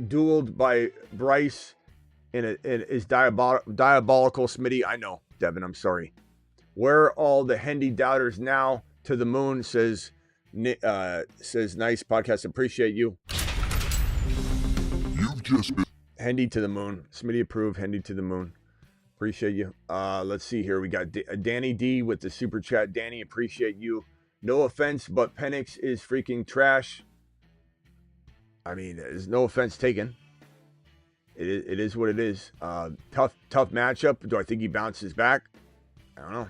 Dueled by Bryce is diabolical. Smitty, I know. Devin, I'm sorry. Where are all the Hendy doubters now? To the moon, says nice podcast. Appreciate you. You've just been Hendy to the moon. Smitty approved. Hendy to the moon. Appreciate you. Let's see here. We got Danny D with the super chat. Danny, appreciate you. No offense, but Penix is freaking trash. I mean, there's no offense taken. It is what it is. Tough matchup. Do I think he bounces back? I don't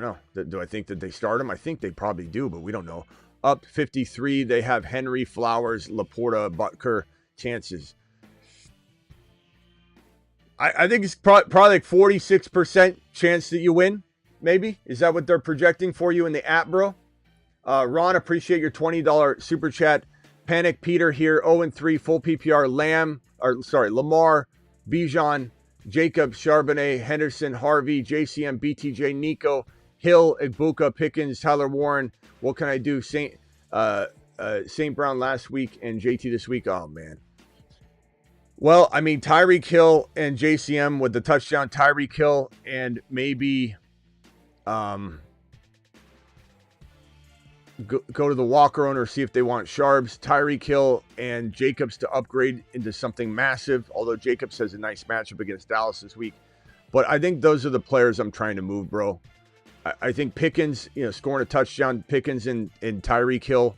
know. Do I think that they start him? I think they probably do, but we don't know. Up 53. They have Henry, Flowers, Laporta, Butker, chances. I think it's probably like 46% chance that you win. Maybe. Is that what they're projecting for you in the app, bro? Ron, appreciate your $20 super chat. Panic Peter here, 0-3, full PPR. Lamar, Bijan, Jacob, Charbonnet, Henderson, Harvey, JCM, BTJ, Nico, Hill, Igbuka, Pickens, Tyler Warren. What can I do? St. Brown last week and JT this week. Oh, man. Well, I mean, Tyreek Hill and JCM with the touchdown. Tyreek Hill and maybe go to the Walker owner, see if they want Sharps, Tyreek Hill, and Jacobs to upgrade into something massive, although Jacobs has a nice matchup against Dallas this week. But I think those are the players I'm trying to move, bro. I think Pickens, scoring a touchdown, Pickens and Tyreek Hill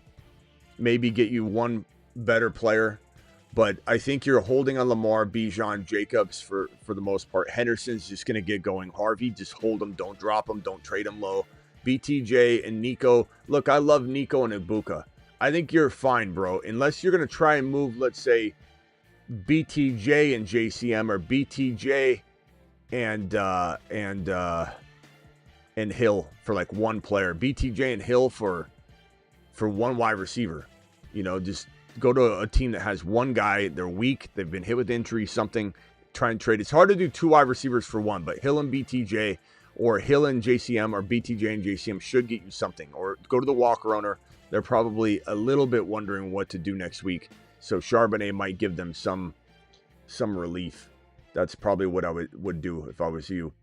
maybe get you one better player. But I think you're holding on Lamar, Bijan, Jacobs for the most part. Henderson's just going to get going. Harvey, just hold him. Don't drop him. Don't trade him low. BTJ and Nico. Look, I love Nico and Igbuka. I think you're fine, bro. Unless you're going to try and move, let's say, BTJ and JCM or BTJ and Hill for like one player. BTJ and Hill for one wide receiver. Just go to a team that has one guy. They're weak. They've been hit with injury, something. try and trade. It's hard to do 2 wide receivers for 1, but Hill and BTJ or Hill and JCM or BTJ and JCM should get you something. Or go to the Walker owner. They're probably a little bit wondering what to do next week. So Charbonnet might give them some relief. That's probably what I would do if I was you.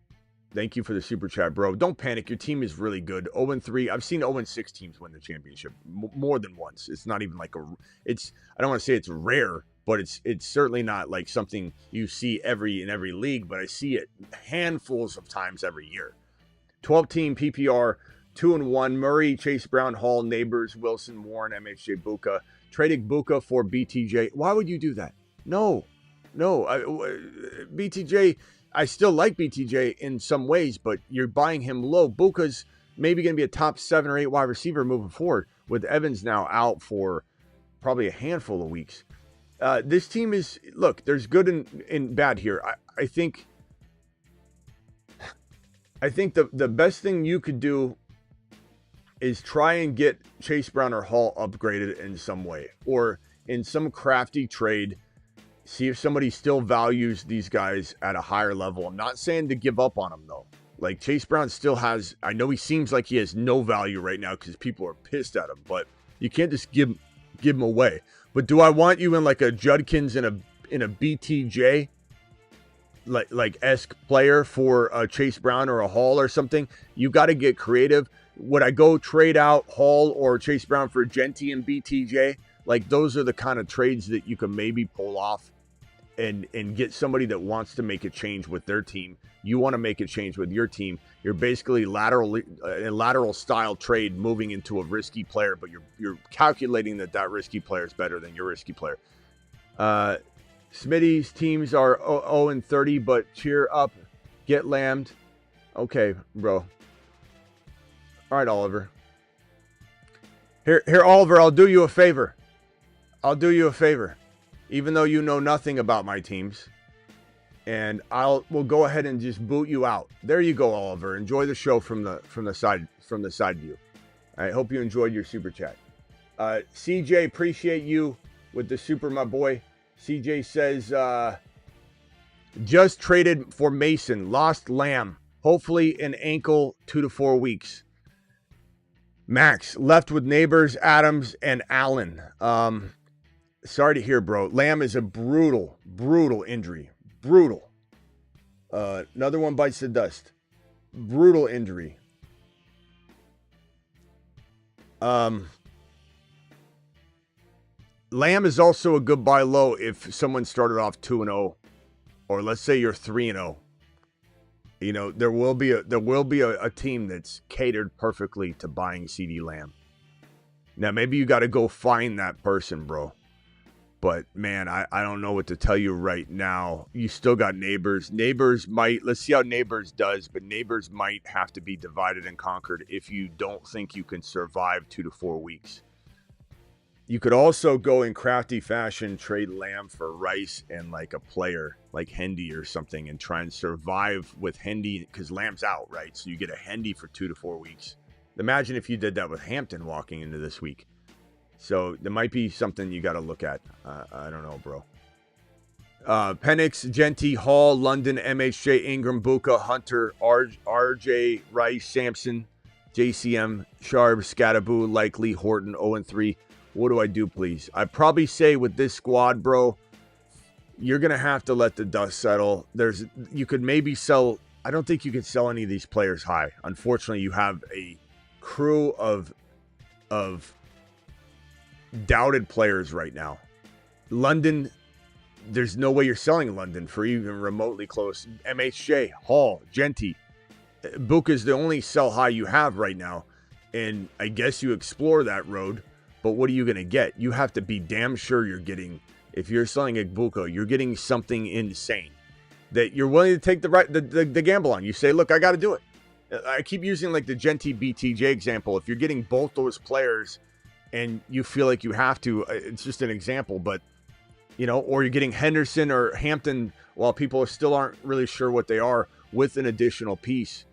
Thank you for the super chat, bro. Don't panic. Your team is really good. 0-3. I've seen 0-6 teams win the championship more than once. It's not even like I don't want to say it's rare, but it's certainly not like something you see in every league, but I see it handfuls of times every year. 12-team PPR, 2-1. Murray, Chase Brown, Hall, Neighbors, Wilson, Warren, MHJ, Buka. Trading Buka for BTJ. Why would you do that? No. BTJ, I still like BTJ in some ways, but you're buying him low. Buka's maybe going to be a top 7 or 8 wide receiver moving forward, with Evans now out for probably a handful of weeks. This team is, look, there's good and bad here. I think the best thing you could do is try and get Chase Brown or Hall upgraded in some way, or in some crafty trade. See if somebody still values these guys at a higher level. I'm not saying to give up on them, though. Like, Chase Brown still has, I know he seems like he has no value right now because people are pissed at him, but you can't just give him away. But do I want you in like a Judkins in a BTJ like esque player for a Chase Brown or a Hall or something? You got to get creative. Would I go trade out Hall or Chase Brown for Genty and BTJ? Like, those are the kind of trades that you can maybe pull off and get somebody that wants to make a change with their team. You want to make a change with your team. You're basically a lateral style trade moving into a risky player, but you're calculating that risky player is better than your risky player. Smitty's teams are 0-30, but cheer up, get lambed. Okay, bro. All right, Oliver. Here, Oliver, I'll do you a favor. Even though you know nothing about my teams, and we'll go ahead and just boot you out. There you go, Oliver. Enjoy the show from the side view. I hope you enjoyed your super chat. CJ, appreciate you with the super, my boy. CJ says, just traded for Mason, lost Lamb. Hopefully an ankle 2 to 4 weeks. Max, left with Neighbors, Adams, and Allen. Sorry to hear, bro. Lamb is a brutal injury. Brutal. Another one bites the dust. Brutal injury. Lamb is also a good buy low if someone started off 2-0, or let's say you're 3-0. You know, there will be a team that's catered perfectly to buying CD Lamb. Now, maybe you got to go find that person, bro. But, man, I don't know what to tell you right now. You still got Neighbors. Neighbors might, let's see how Neighbors does, but Neighbors might have to be divided and conquered if you don't think you can survive 2 to 4 weeks. You could also go in crafty fashion, trade Lamb for Rice and like a player like Hendy or something, and try and survive with Hendy because Lamb's out, right? So you get a Hendy for 2 to 4 weeks. Imagine if you did that with Hampton walking into this week. So there might be something you got to look at. I don't know, bro. Penix, Genty, Hall, London, MHJ, Ingram, Buka, Hunter, RJ, Rice, Sampson, JCM, Sharp, Scattaboo, Likely, Horton, 0-3. What do I do, please? I'd probably say with this squad, bro, you're going to have to let the dust settle. You could maybe sell. I don't think you can sell any of these players high. Unfortunately, you have a crew of doubted players right now. London, there's no way you're selling London for even remotely close. MHJ, Hall, Genty. Buka's the only sell high you have right now. And I guess you explore that road. But what are you going to get? You have to be damn sure you're getting, if you're selling Igbuka, you're getting something insane that you're willing to take the gamble on. You say, look, I got to do it. I keep using like the Genty BTJ example. If you're getting both those players and you feel like you have to, it's just an example, but you know, or you're getting Henderson or Hampton while people still aren't really sure what they are with an additional piece.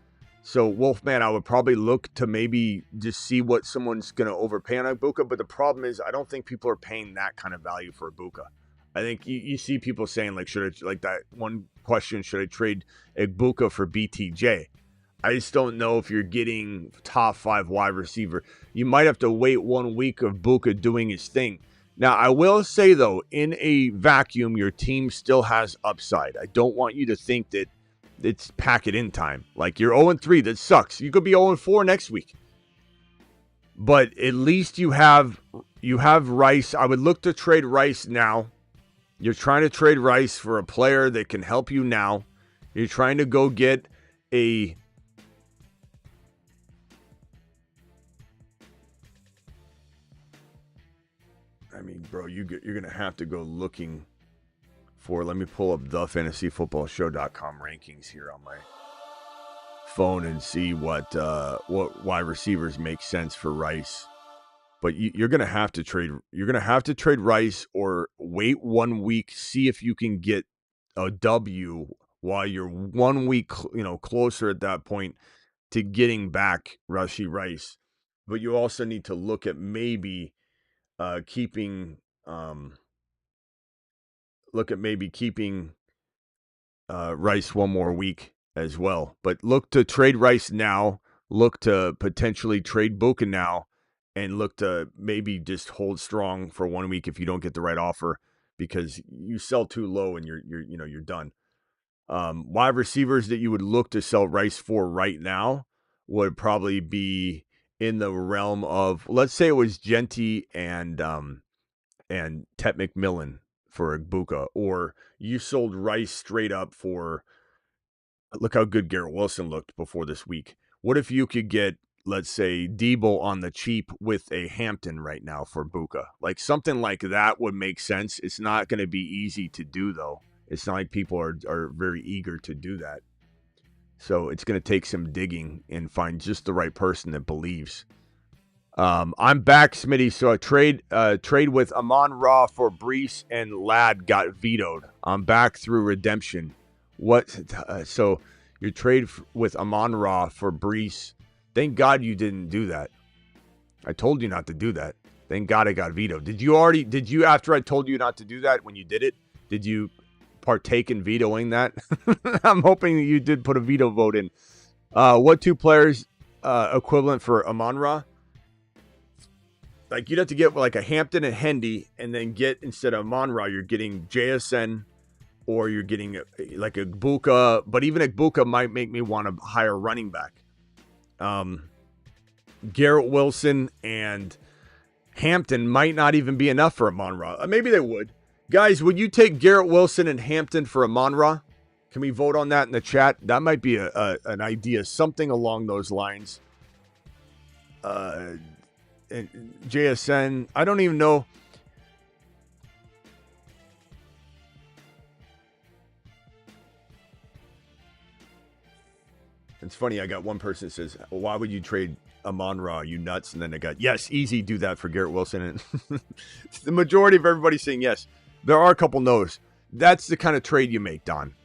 So, Wolfman, I would probably look to maybe just see what someone's going to overpay on Ibuka. But the problem is I don't think people are paying that kind of value for Ibuka. I think you see people saying, like, like that one question, should I trade Egbuka for BTJ? I just don't know if you're getting top 5 wide receiver. You might have to wait 1 week of Buka doing his thing. Now, I will say, though, in a vacuum, your team still has upside. I don't want you to think that it's pack it in time. Like, you're 0-3. That sucks. You could be 0-4 next week. But at least you have Rice. I would look to trade Rice now. You're trying to trade Rice for a player that can help you now. You're trying to go get a... I mean, bro, you're going to have to go looking for... Let me pull up the fantasyfootballshow.com rankings here on my phone and see what wide receivers make sense for Rice. But you're going to have to trade. You're going to have to trade Rice or wait 1 week, see if you can get a W while you're 1 week, closer at that point to getting back Rashee Rice. But you also need to look at maybe keeping Rice 1 more week as well. But look to trade Rice now. Look to potentially trade Buka now. And look to maybe just hold strong for 1 week if you don't get the right offer, because you sell too low and you're done. Wide receivers that you would look to sell Rice for right now would probably be in the realm of, let's say it was Genty and Tet McMillan for Egbuka, or you sold Rice straight up for, look how good Garrett Wilson looked before this week. What if you could get, let's say, Debo on the cheap with a Hampton right now for Buka? Like, something like that would make sense. It's not going to be easy to do, though. It's not like people are very eager to do that. So it's going to take some digging and find just the right person that believes. I'm back, Smitty. So a trade with Amon-Ra for Brees and Ladd got vetoed. I'm back through redemption. So your trade with Amon-Ra for Brees. Thank God you didn't do that. I told you not to do that. Thank God it got vetoed. Did you, after I told you not to do that, when you did it, did you partake in vetoing that? I'm hoping that you did put a veto vote in. What 2 players equivalent for Amon-Ra? Like, you'd have to get like a Hampton and Hendy, and then get, instead of Amon-Ra, you're getting JSN, or you're getting like a Egbuka. But even Egbuka might make me want to hire running back. Garrett Wilson and Hampton might not even be enough for Amon-Ra. Maybe they would. Guys, would you take Garrett Wilson and Hampton for Amon-Ra? Can we vote on that in the chat? That might be an idea, something along those lines. And JSN, I don't even know. It's funny, I got one person that says, why would you trade Amon-Ra, you nuts? And then I got, yes, easy, do that for Garrett Wilson. And the majority of everybody saying yes. There are a couple no's. That's the kind of trade you make, Don.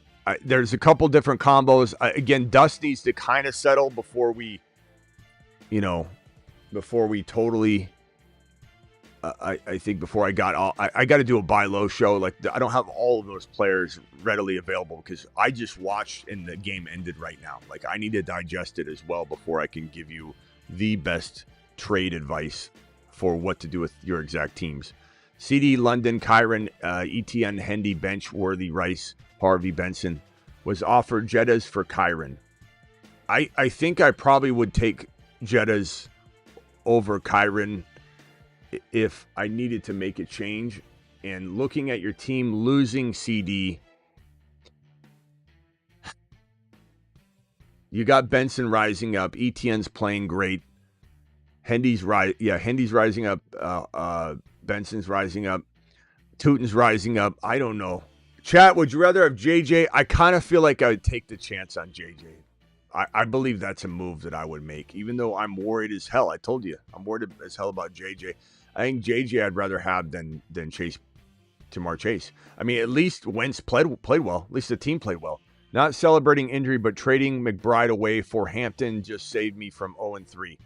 There's a couple different combos. Again, Dust needs to kind of settle before we totally... I think before I got to do a buy low show. Like, I don't have all of those players readily available because I just watched and the game ended right now. Like, I need to digest it as well before I can give you the best trade advice for what to do with your exact teams. CD, London, Kyron, ETN, Hendy, Bench, Worthy, Rice, Harvey, Benson was offered Jettas for Kyron. I think I probably would take Jettas over Kyron if I needed to make a change. And looking at your team losing CD, you got Benson rising up. ETN's playing great. Hendy's rising up. Benson's rising up. Tootin's rising up. I don't know. Chat, would you rather have JJ? I kind of feel like I would take the chance on JJ. I believe that's a move that I would make, even though I'm worried as hell. I told you, I'm worried as hell about JJ. I think JJ I'd rather have than Chase, Jamar Chase. I mean, at least Wentz played well. At least the team played well. Not celebrating injury, but trading McBride away for Hampton just saved me from 0-3.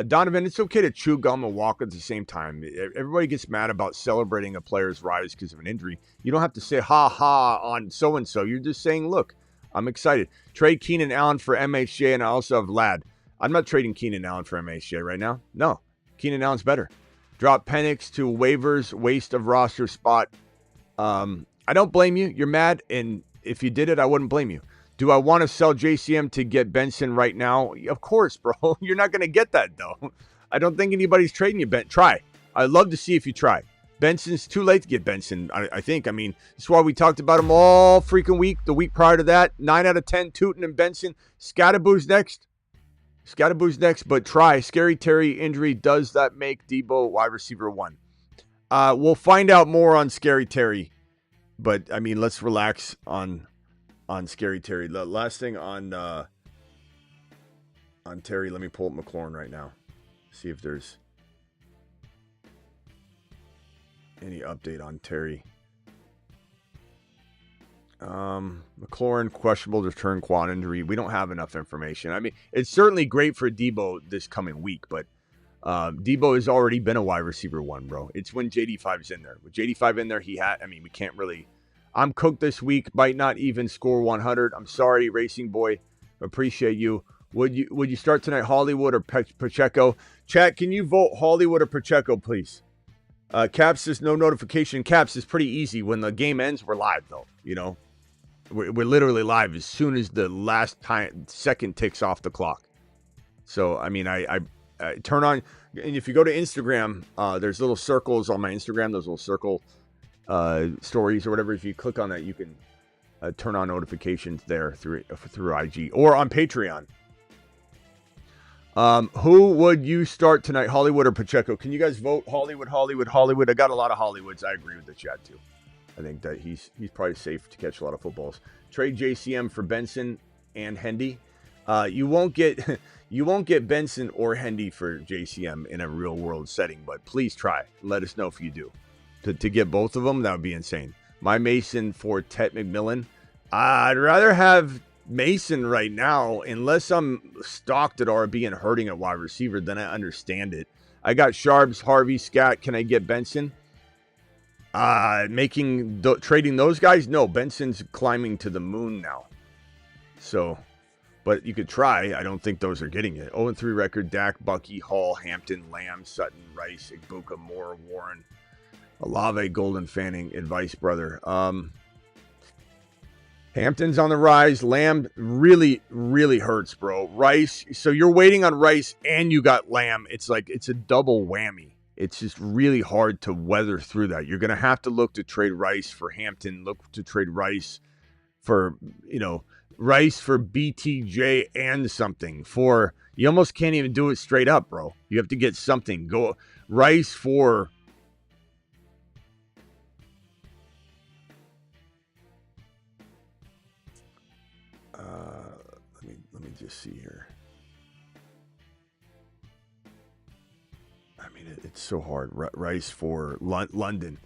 Donovan, it's okay to chew gum and walk at the same time. Everybody gets mad about celebrating a player's rise because of an injury. You don't have to say ha ha on so-and-so. You're just saying, look, I'm excited. Trade Keenan Allen for MHJ, and I also have Ladd. I'm not trading Keenan Allen for MHJ right now. No, Keenan Allen's better. Drop Penix to waivers, waste of roster spot. I don't blame you. You're mad, and if you did it, I wouldn't blame you. Do I want to sell JCM to get Benson right now? Of course, bro. You're not going to get that, though. I don't think anybody's trading you, Ben. Try. I'd love to see if you try. Benson's too late to get Benson, I think. I mean, that's why we talked about him all freaking week. The week prior to that, 9 out of 10, Tootin and Benson. Scatterboo's next. But try. Scary Terry injury. Does that make Debo wide receiver 1? We'll find out more on Scary Terry. But, I mean, let's relax on Scary Terry. The last thing on Terry, let me pull up McLaurin right now. See if there's any update on Terry. McLaurin, questionable return quad injury. We don't have enough information. I mean, it's certainly great for Debo this coming week, but Debo has already been a wide receiver 1, bro. It's when JD5's in there. With JD5 in there, we can't really. I'm cooked this week. Might not even score 100. I'm sorry, Racing Boy. Appreciate you. Would you start tonight, Hollywood or Pacheco? Chat, can you vote Hollywood or Pacheco, please? Caps is no notification. Caps is pretty easy. When the game ends, we're live, though. You know, we're literally live as soon as the last second ticks off the clock. So, I mean, I turn on, and if you go to Instagram, there's little circles on my Instagram, those little circle stories or whatever. If you click on that, you can turn on notifications there through IG or on Patreon. Who would you start tonight, Hollywood or Pacheco? Can you guys vote Hollywood? I got a lot of Hollywoods. I agree with the chat too. I think that he's probably safe to catch a lot of footballs. Trade JCM for Benson and Hendy. You won't get Benson or Hendy for JCM in a real world setting, but please try. Let us know if you do. To get both of them, that would be insane. My Mason for Tet McMillan. I'd rather have Mason right now, unless I'm stocked at RB and hurting at wide receiver, then I understand it. I got Sharps, Harvey, Scat. Can I get Benson? Trading those guys? No, Benson's climbing to the moon now. So, but you could try. I don't think those are getting it. 0-3 record, Dak, Bucky, Hall, Hampton, Lamb, Sutton, Rice, Igbuka, Moore, Warren, Olave, Golden, Fanning, advice, brother. Hampton's on the rise. Lamb really, really hurts, bro. Rice. So you're waiting on Rice and you got Lamb. It's like, it's a double whammy. It's just really hard to weather through that. You're going to have to look to trade Rice for Hampton. Look to trade Rice for, Rice for BTJ and something. You almost can't even do it straight up, bro. You have to get something. Go Rice for... Let me just see here. I mean, it's so hard. Rice for London.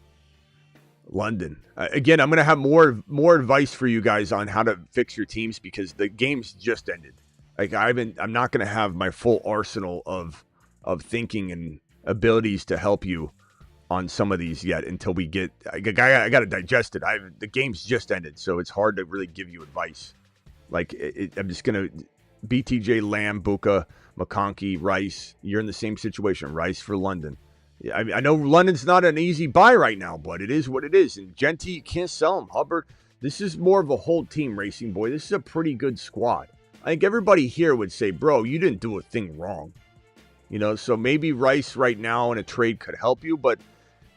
Again, I'm going to have more advice for you guys on how to fix your teams because the game's just ended. Like I'm not going to have my full arsenal of thinking and abilities to help you on some of these yet until we get. I got to digest it. The game's just ended, so it's hard to really give you advice. Like I'm just going to BTJ, Lamb, Buka, McConkey, Rice. You're in the same situation. Rice for London. I know London's not an easy buy right now, but it is what it is. And Genty, you can't sell him. Hubbard, this is more of a whole team, Racing Boy. This is a pretty good squad. I think everybody here would say, bro, you didn't do a thing wrong. So maybe Rice right now in a trade could help you. But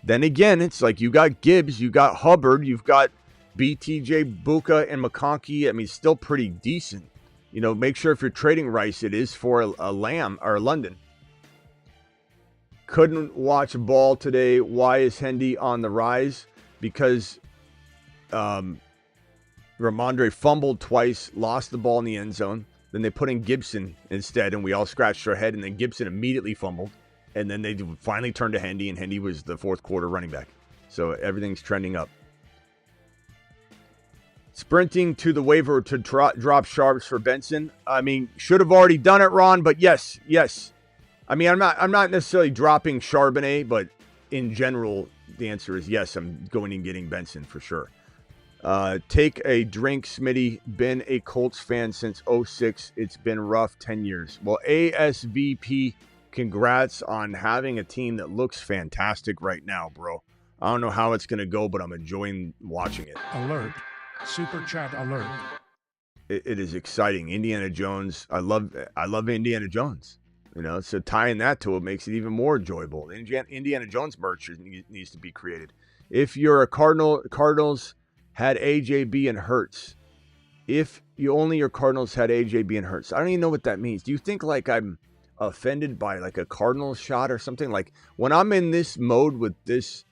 then again, it's like you got Gibbs, you got Hubbard, you've got BTJ, Buka, and McConkey. I mean, still pretty decent. Make sure if you're trading Rice, it is for a Lamb or London. Couldn't watch ball today. Why is Hendy on the rise? Because Ramondre fumbled twice, lost the ball in the end zone. Then they put in Gibson instead, and we all scratched our head. And then Gibson immediately fumbled. And then they finally turned to Hendy, and Hendy was the fourth quarter running back. So everything's trending up. Sprinting to the waiver to drop Sharps for Benson. I mean, should have already done it, Ron, but yes. I mean, I'm not necessarily dropping Charbonnet, but in general, the answer is yes. I'm going and getting Benson for sure. Take a drink, Smitty. Been a Colts fan since 06. It's been rough 10 years. Well, ASVP, congrats on having a team that looks fantastic right now, bro. I don't know how it's going to go, but I'm enjoying watching it. Alert. Super chat alert. It is exciting. Indiana Jones. I love Indiana Jones. You know, so tying that to it makes it even more enjoyable. Indiana Jones merch needs to be created. If you're a Cardinals had AJB and Hurts. If you only your Cardinals had AJB and Hurts. I don't even know what that means. Do you think like I'm offended by like a Cardinals shot or something? Like when I'm in this mode with this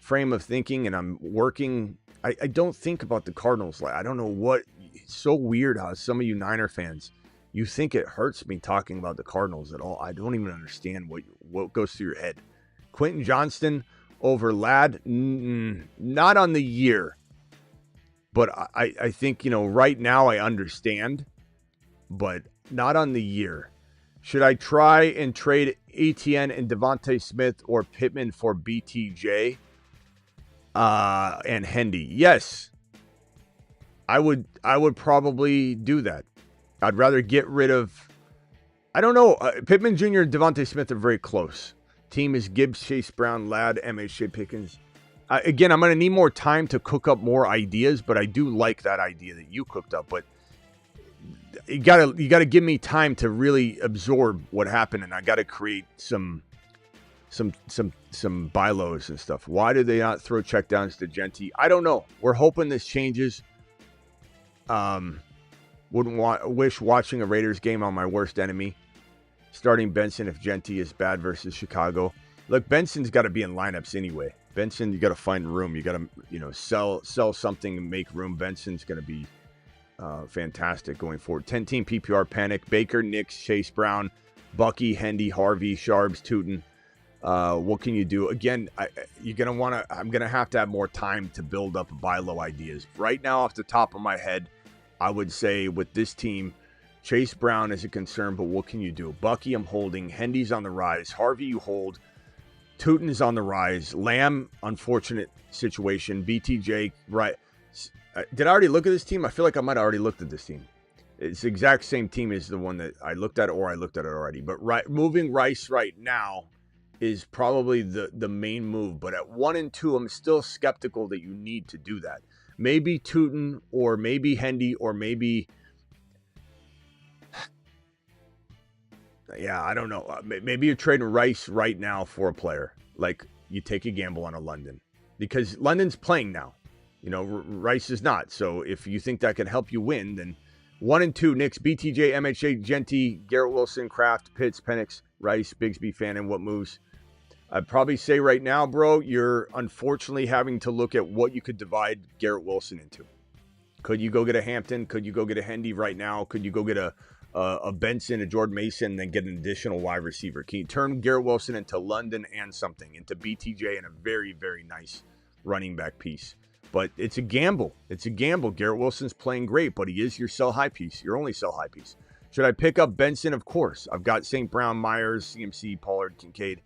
frame of thinking and I'm working, I don't think about the Cardinals. Like I don't know what. It's so weird how some of you Niner fans, you think it hurts me talking about the Cardinals at all. I don't even understand what goes through your head. Quentin Johnston over Ladd, not on the year. But I think, you know, right now I understand, but not on the year. Should I try and trade Etienne and Devontae Smith or Pittman for BTJ and Hendy? Yes, I would probably do that. I'd rather get rid of, I don't know, Pittman Jr. and Devontae Smith are very close. Team is Gibbs, Chase Brown, Ladd, MHJ Pickens. Again, I'm going to need more time to cook up more ideas, but I do like that idea that you cooked up. But you gotta give me time to really absorb what happened, and I got to create some buy lows and stuff. Why did they not throw checkdowns to Genty? I don't know. We're hoping this changes. Wish watching a Raiders game on my worst enemy. Starting Benson if Genty is bad versus Chicago. Look, Benson's got to be in lineups anyway. Benson, you got to find room. You got to, sell something and make room. Benson's going to be fantastic going forward. 10-team PPR panic. Baker, Nix, Chase Brown, Bucky, Hendy, Harvey, Sharbs, Tootin. What can you do? Again, I'm going to have more time to build up buy low ideas. Right now, off the top of my head, I would say with this team, Chase Brown is a concern, but what can you do? Bucky, I'm holding. Hendy's on the rise. Harvey, you hold. Tootin is on the rise. Lamb, unfortunate situation. BTJ, right. Did I already look at this team? I feel like I might have already looked at this team. It's the exact same team as the one that I looked at, or I looked at it already. But moving Rice right now is probably the main move. But at 1 and 2, I'm still skeptical that you need to do that. Maybe Tootin, or maybe Hendy, or maybe... Yeah, I don't know. Maybe you're trading Rice right now for a player. Like, you take a gamble on a London. Because London's playing now. Rice is not. So if you think that can help you win, then 1 and 2, Knicks, BTJ, MHA, Genty, Garrett Wilson, Kraft, Pitts, Penix, Rice, Bigsby, Fannin, what moves? I'd probably say right now, bro, you're unfortunately having to look at what you could divide Garrett Wilson into. Could you go get a Hampton? Could you go get a Hendy right now? Could you go get a Benson, a Jordan Mason, and then get an additional wide receiver? Can you turn Garrett Wilson into London and something, into BTJ and a very, very nice running back piece? But it's a gamble. It's a gamble. Garrett Wilson's playing great, but he is your sell high piece, your only sell high piece. Should I pick up Benson? Of course. I've got St. Brown, Myers, CMC, Pollard, Kincaid,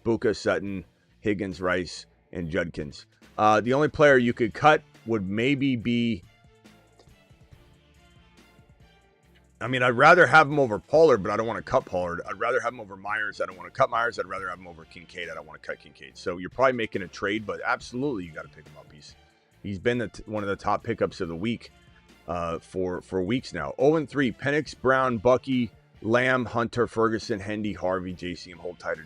Buka, Sutton, Higgins, Rice, and Judkins. The only player you could cut would maybe be... I mean, I'd rather have him over Pollard, but I don't want to cut Pollard. I'd rather have him over Myers. I don't want to cut Myers. I'd rather have him over Kincaid. I don't want to cut Kincaid. So you're probably making a trade, but absolutely you got to pick him up. He's been one of the top pickups of the week for weeks now. 0-3, Penix, Brown, Bucky, Lamb, Hunter, Ferguson, Hendy, Harvey, JC, and hold tighter.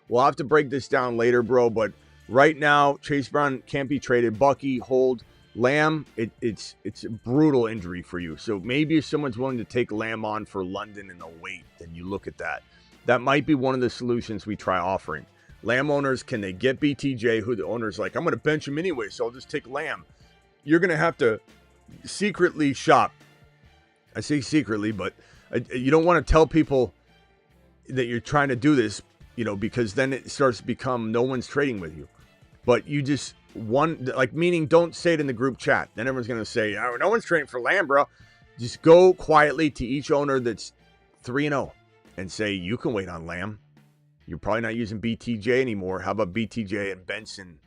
We'll have to break this down later, bro, but right now, Chase Brown can't be traded. Bucky, hold. Lamb, it's a brutal injury for you. So maybe if someone's willing to take Lamb on for London and the weight, then you look at that. That might be one of the solutions we try offering. Lamb owners, can they get BTJ, who the owner's like, I'm going to bench him anyway, so I'll just take Lamb. You're going to have to secretly shop. I say secretly, but you don't want to tell people that you're trying to do this, because then it starts to become no one's trading with you. But you just... meaning don't say it in the group chat. Then everyone's going to say, oh, no one's trading for Lamb, bro. Just go quietly to each owner that's 3-0 and say, you can wait on Lamb. You're probably not using BTJ anymore. How about BTJ and Benson,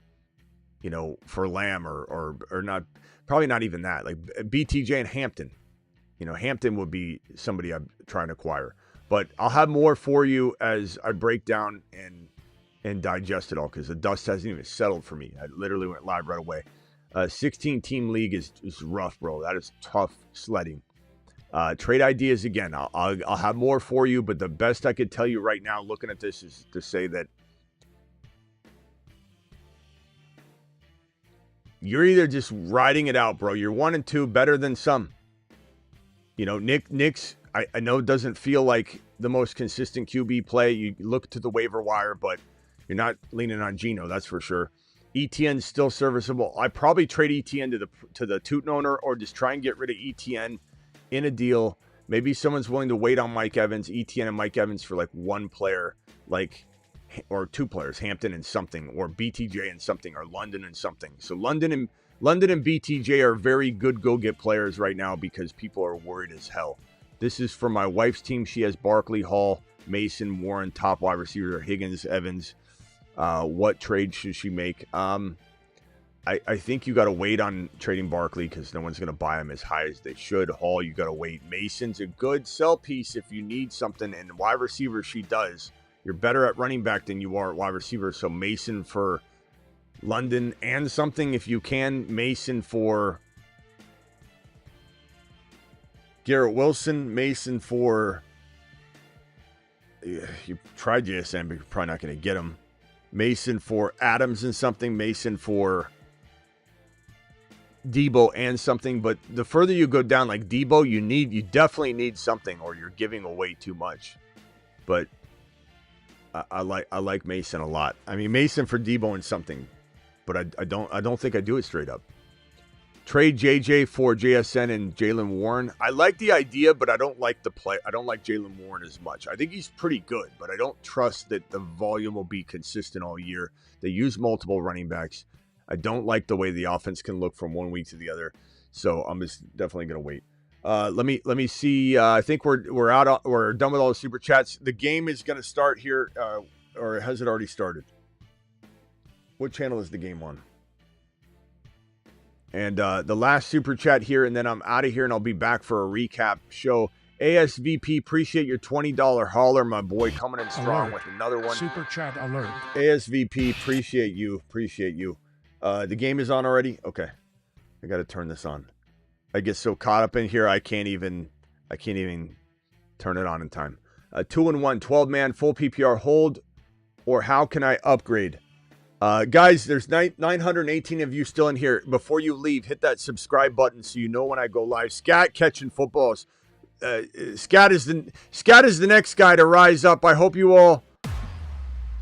for Lamb or not? Probably not even that. Like BTJ and Hampton. Hampton would be somebody I'm trying to acquire. But I'll have more for you as I break down and digest it all, because the dust hasn't even settled for me. I literally went live right away. 16-team league is rough, bro. That is tough sledding. Trade ideas again. I'll have more for you, but the best I could tell you right now, looking at this, is to say that you're either just riding it out, bro. You're 1 and 2, better than some. Nick's, I know, doesn't feel like the most consistent QB play. You look to the waiver wire, but you're not leaning on Geno, that's for sure. ETN's still serviceable. I probably trade ETN to the Tootin owner, or just try and get rid of ETN in a deal. Maybe someone's willing to wait on Mike Evans, ETN and Mike Evans, for like one player, or two players, Hampton and something, or BTJ and something, or London and something. So London and BTJ are very good go-get players right now because people are worried as hell. This is for my wife's team. She has Barkley, Hall, Mason, Warren, top wide receiver, Higgins, Evans. What trade should she make? I think you got to wait on trading Barkley because no one's going to buy him as high as they should. Hall, you got to wait. Mason's a good sell piece if you need something. And wide receiver, she does. You're better at running back than you are at wide receiver. So Mason for London and something if you can. Mason for Garrett Wilson. Mason for... You tried JSN, but you're probably not going to get him. Mason for Adams and something. Mason for Debo and something. But the further you go down, like Debo, you definitely need something, or you're giving away too much. But I like Mason a lot. I mean, Mason for Debo and something, but I don't think I do it straight up. Trade JJ for JSN and Jalen Warren. I like the idea, but I don't like the play. I don't like Jalen Warren as much. I think he's pretty good, but I don't trust that the volume will be consistent all year. They use multiple running backs. I don't like the way the offense can look from 1 week to the other. So I'm just definitely going to wait. Let me see. I think we're out. We're done with all the super chats. The game is going to start here, or has it already started? What channel is the game on? And the last super chat here, and then I'm out of here, and I'll be back for a recap show. ASVP, appreciate your $20 hauler, my boy, coming in strong with another one. Super chat alert. ASVP, appreciate you. The game is on already? Okay. I got to turn this on. I get so caught up in here, I can't even turn it on in time. 2-1, 12-man, full PPR hold, or how can I upgrade? Guys, there's 918 of you still in here. Before you leave, hit that subscribe button so you know when I go live. Scat catching footballs. Scat is the next guy to rise up. I hope you all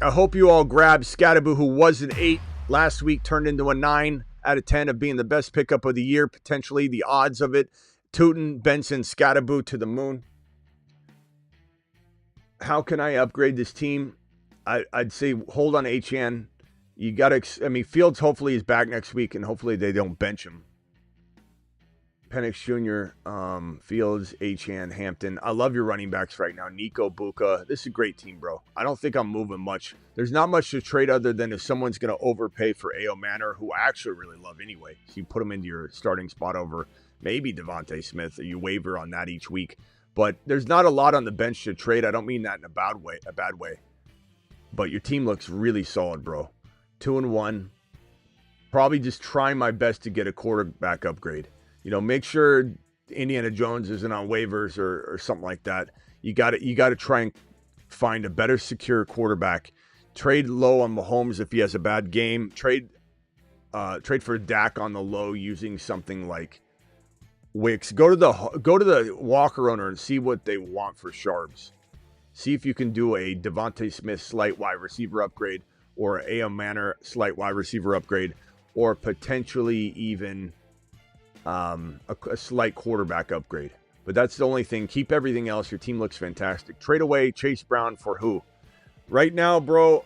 grab Scataboo, who was an 8 last week, turned into a 9 out of 10 of being the best pickup of the year, potentially. The odds of it. Tootin, Benson, Scataboo to the moon. How can I upgrade this team? I'd say hold on HN. You got to, Fields hopefully is back next week, and hopefully they don't bench him. Penix Jr., Fields, Achane, Hampton. I love your running backs right now. Nico, Buka. This is a great team, bro. I don't think I'm moving much. There's not much to trade other than if someone's going to overpay for A.O. Manor, who I actually really love anyway. So you put him into your starting spot over maybe Devontae Smith, or you waiver on that each week. But there's not a lot on the bench to trade. I don't mean that in a bad way. But your team looks really solid, bro. 2-1. Probably just trying my best to get a quarterback upgrade. Make sure Indiana Jones isn't on waivers or something like that. You got to try and find a better secure quarterback. Trade low on Mahomes if he has a bad game. Trade for Dak on the low using something like Wicks. Go to the Walker owner and see what they want for Sharps. See if you can do a Devontae Smith slight wide receiver upgrade, or A.M. Manor slight wide receiver upgrade, or potentially even a slight quarterback upgrade. But that's the only thing. Keep everything else. Your team looks fantastic. Trade away Chase Brown for who? Right now, bro,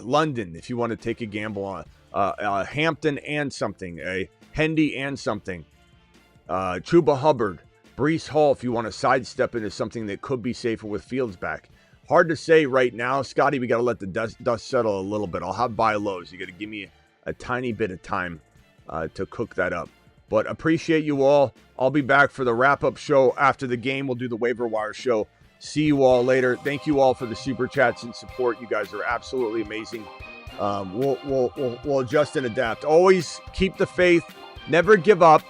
London, if you want to take a gamble on Hampton and something, a Hendy and something, Chuba Hubbard, Breece Hall, if you want to sidestep into something that could be safer with Fields back. Hard to say right now, Scotty. We got to let the dust settle a little bit. I'll have buy lows. You got to give me a tiny bit of time to cook that up. But appreciate you all. I'll be back for the wrap-up show after the game. We'll do the waiver wire show. See you all later. Thank you all for the super chats and support. You guys are absolutely amazing. We'll adjust and adapt. Always keep the faith. Never give up.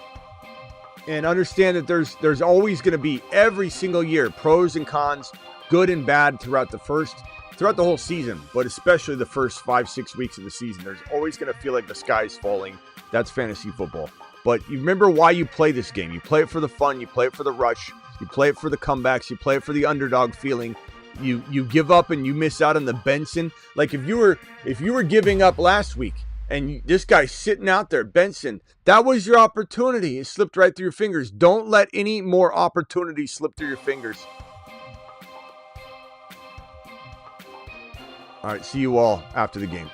And understand that there's always going to be, every single year, pros and cons, good and bad throughout the whole season, but especially the first 5-6 weeks of the season. There's always going to feel like the sky's falling. That's fantasy football. But you remember why you play this game. You play it for the fun. You play it for the rush. You play it for the comebacks. You play it for the underdog feeling. You give up and you miss out on the Benson. Like if you were giving up last week and this guy's sitting out there, Benson, that was your opportunity. It slipped right through your fingers. Don't let any more opportunities slip through your fingers. All right, see you all after the game.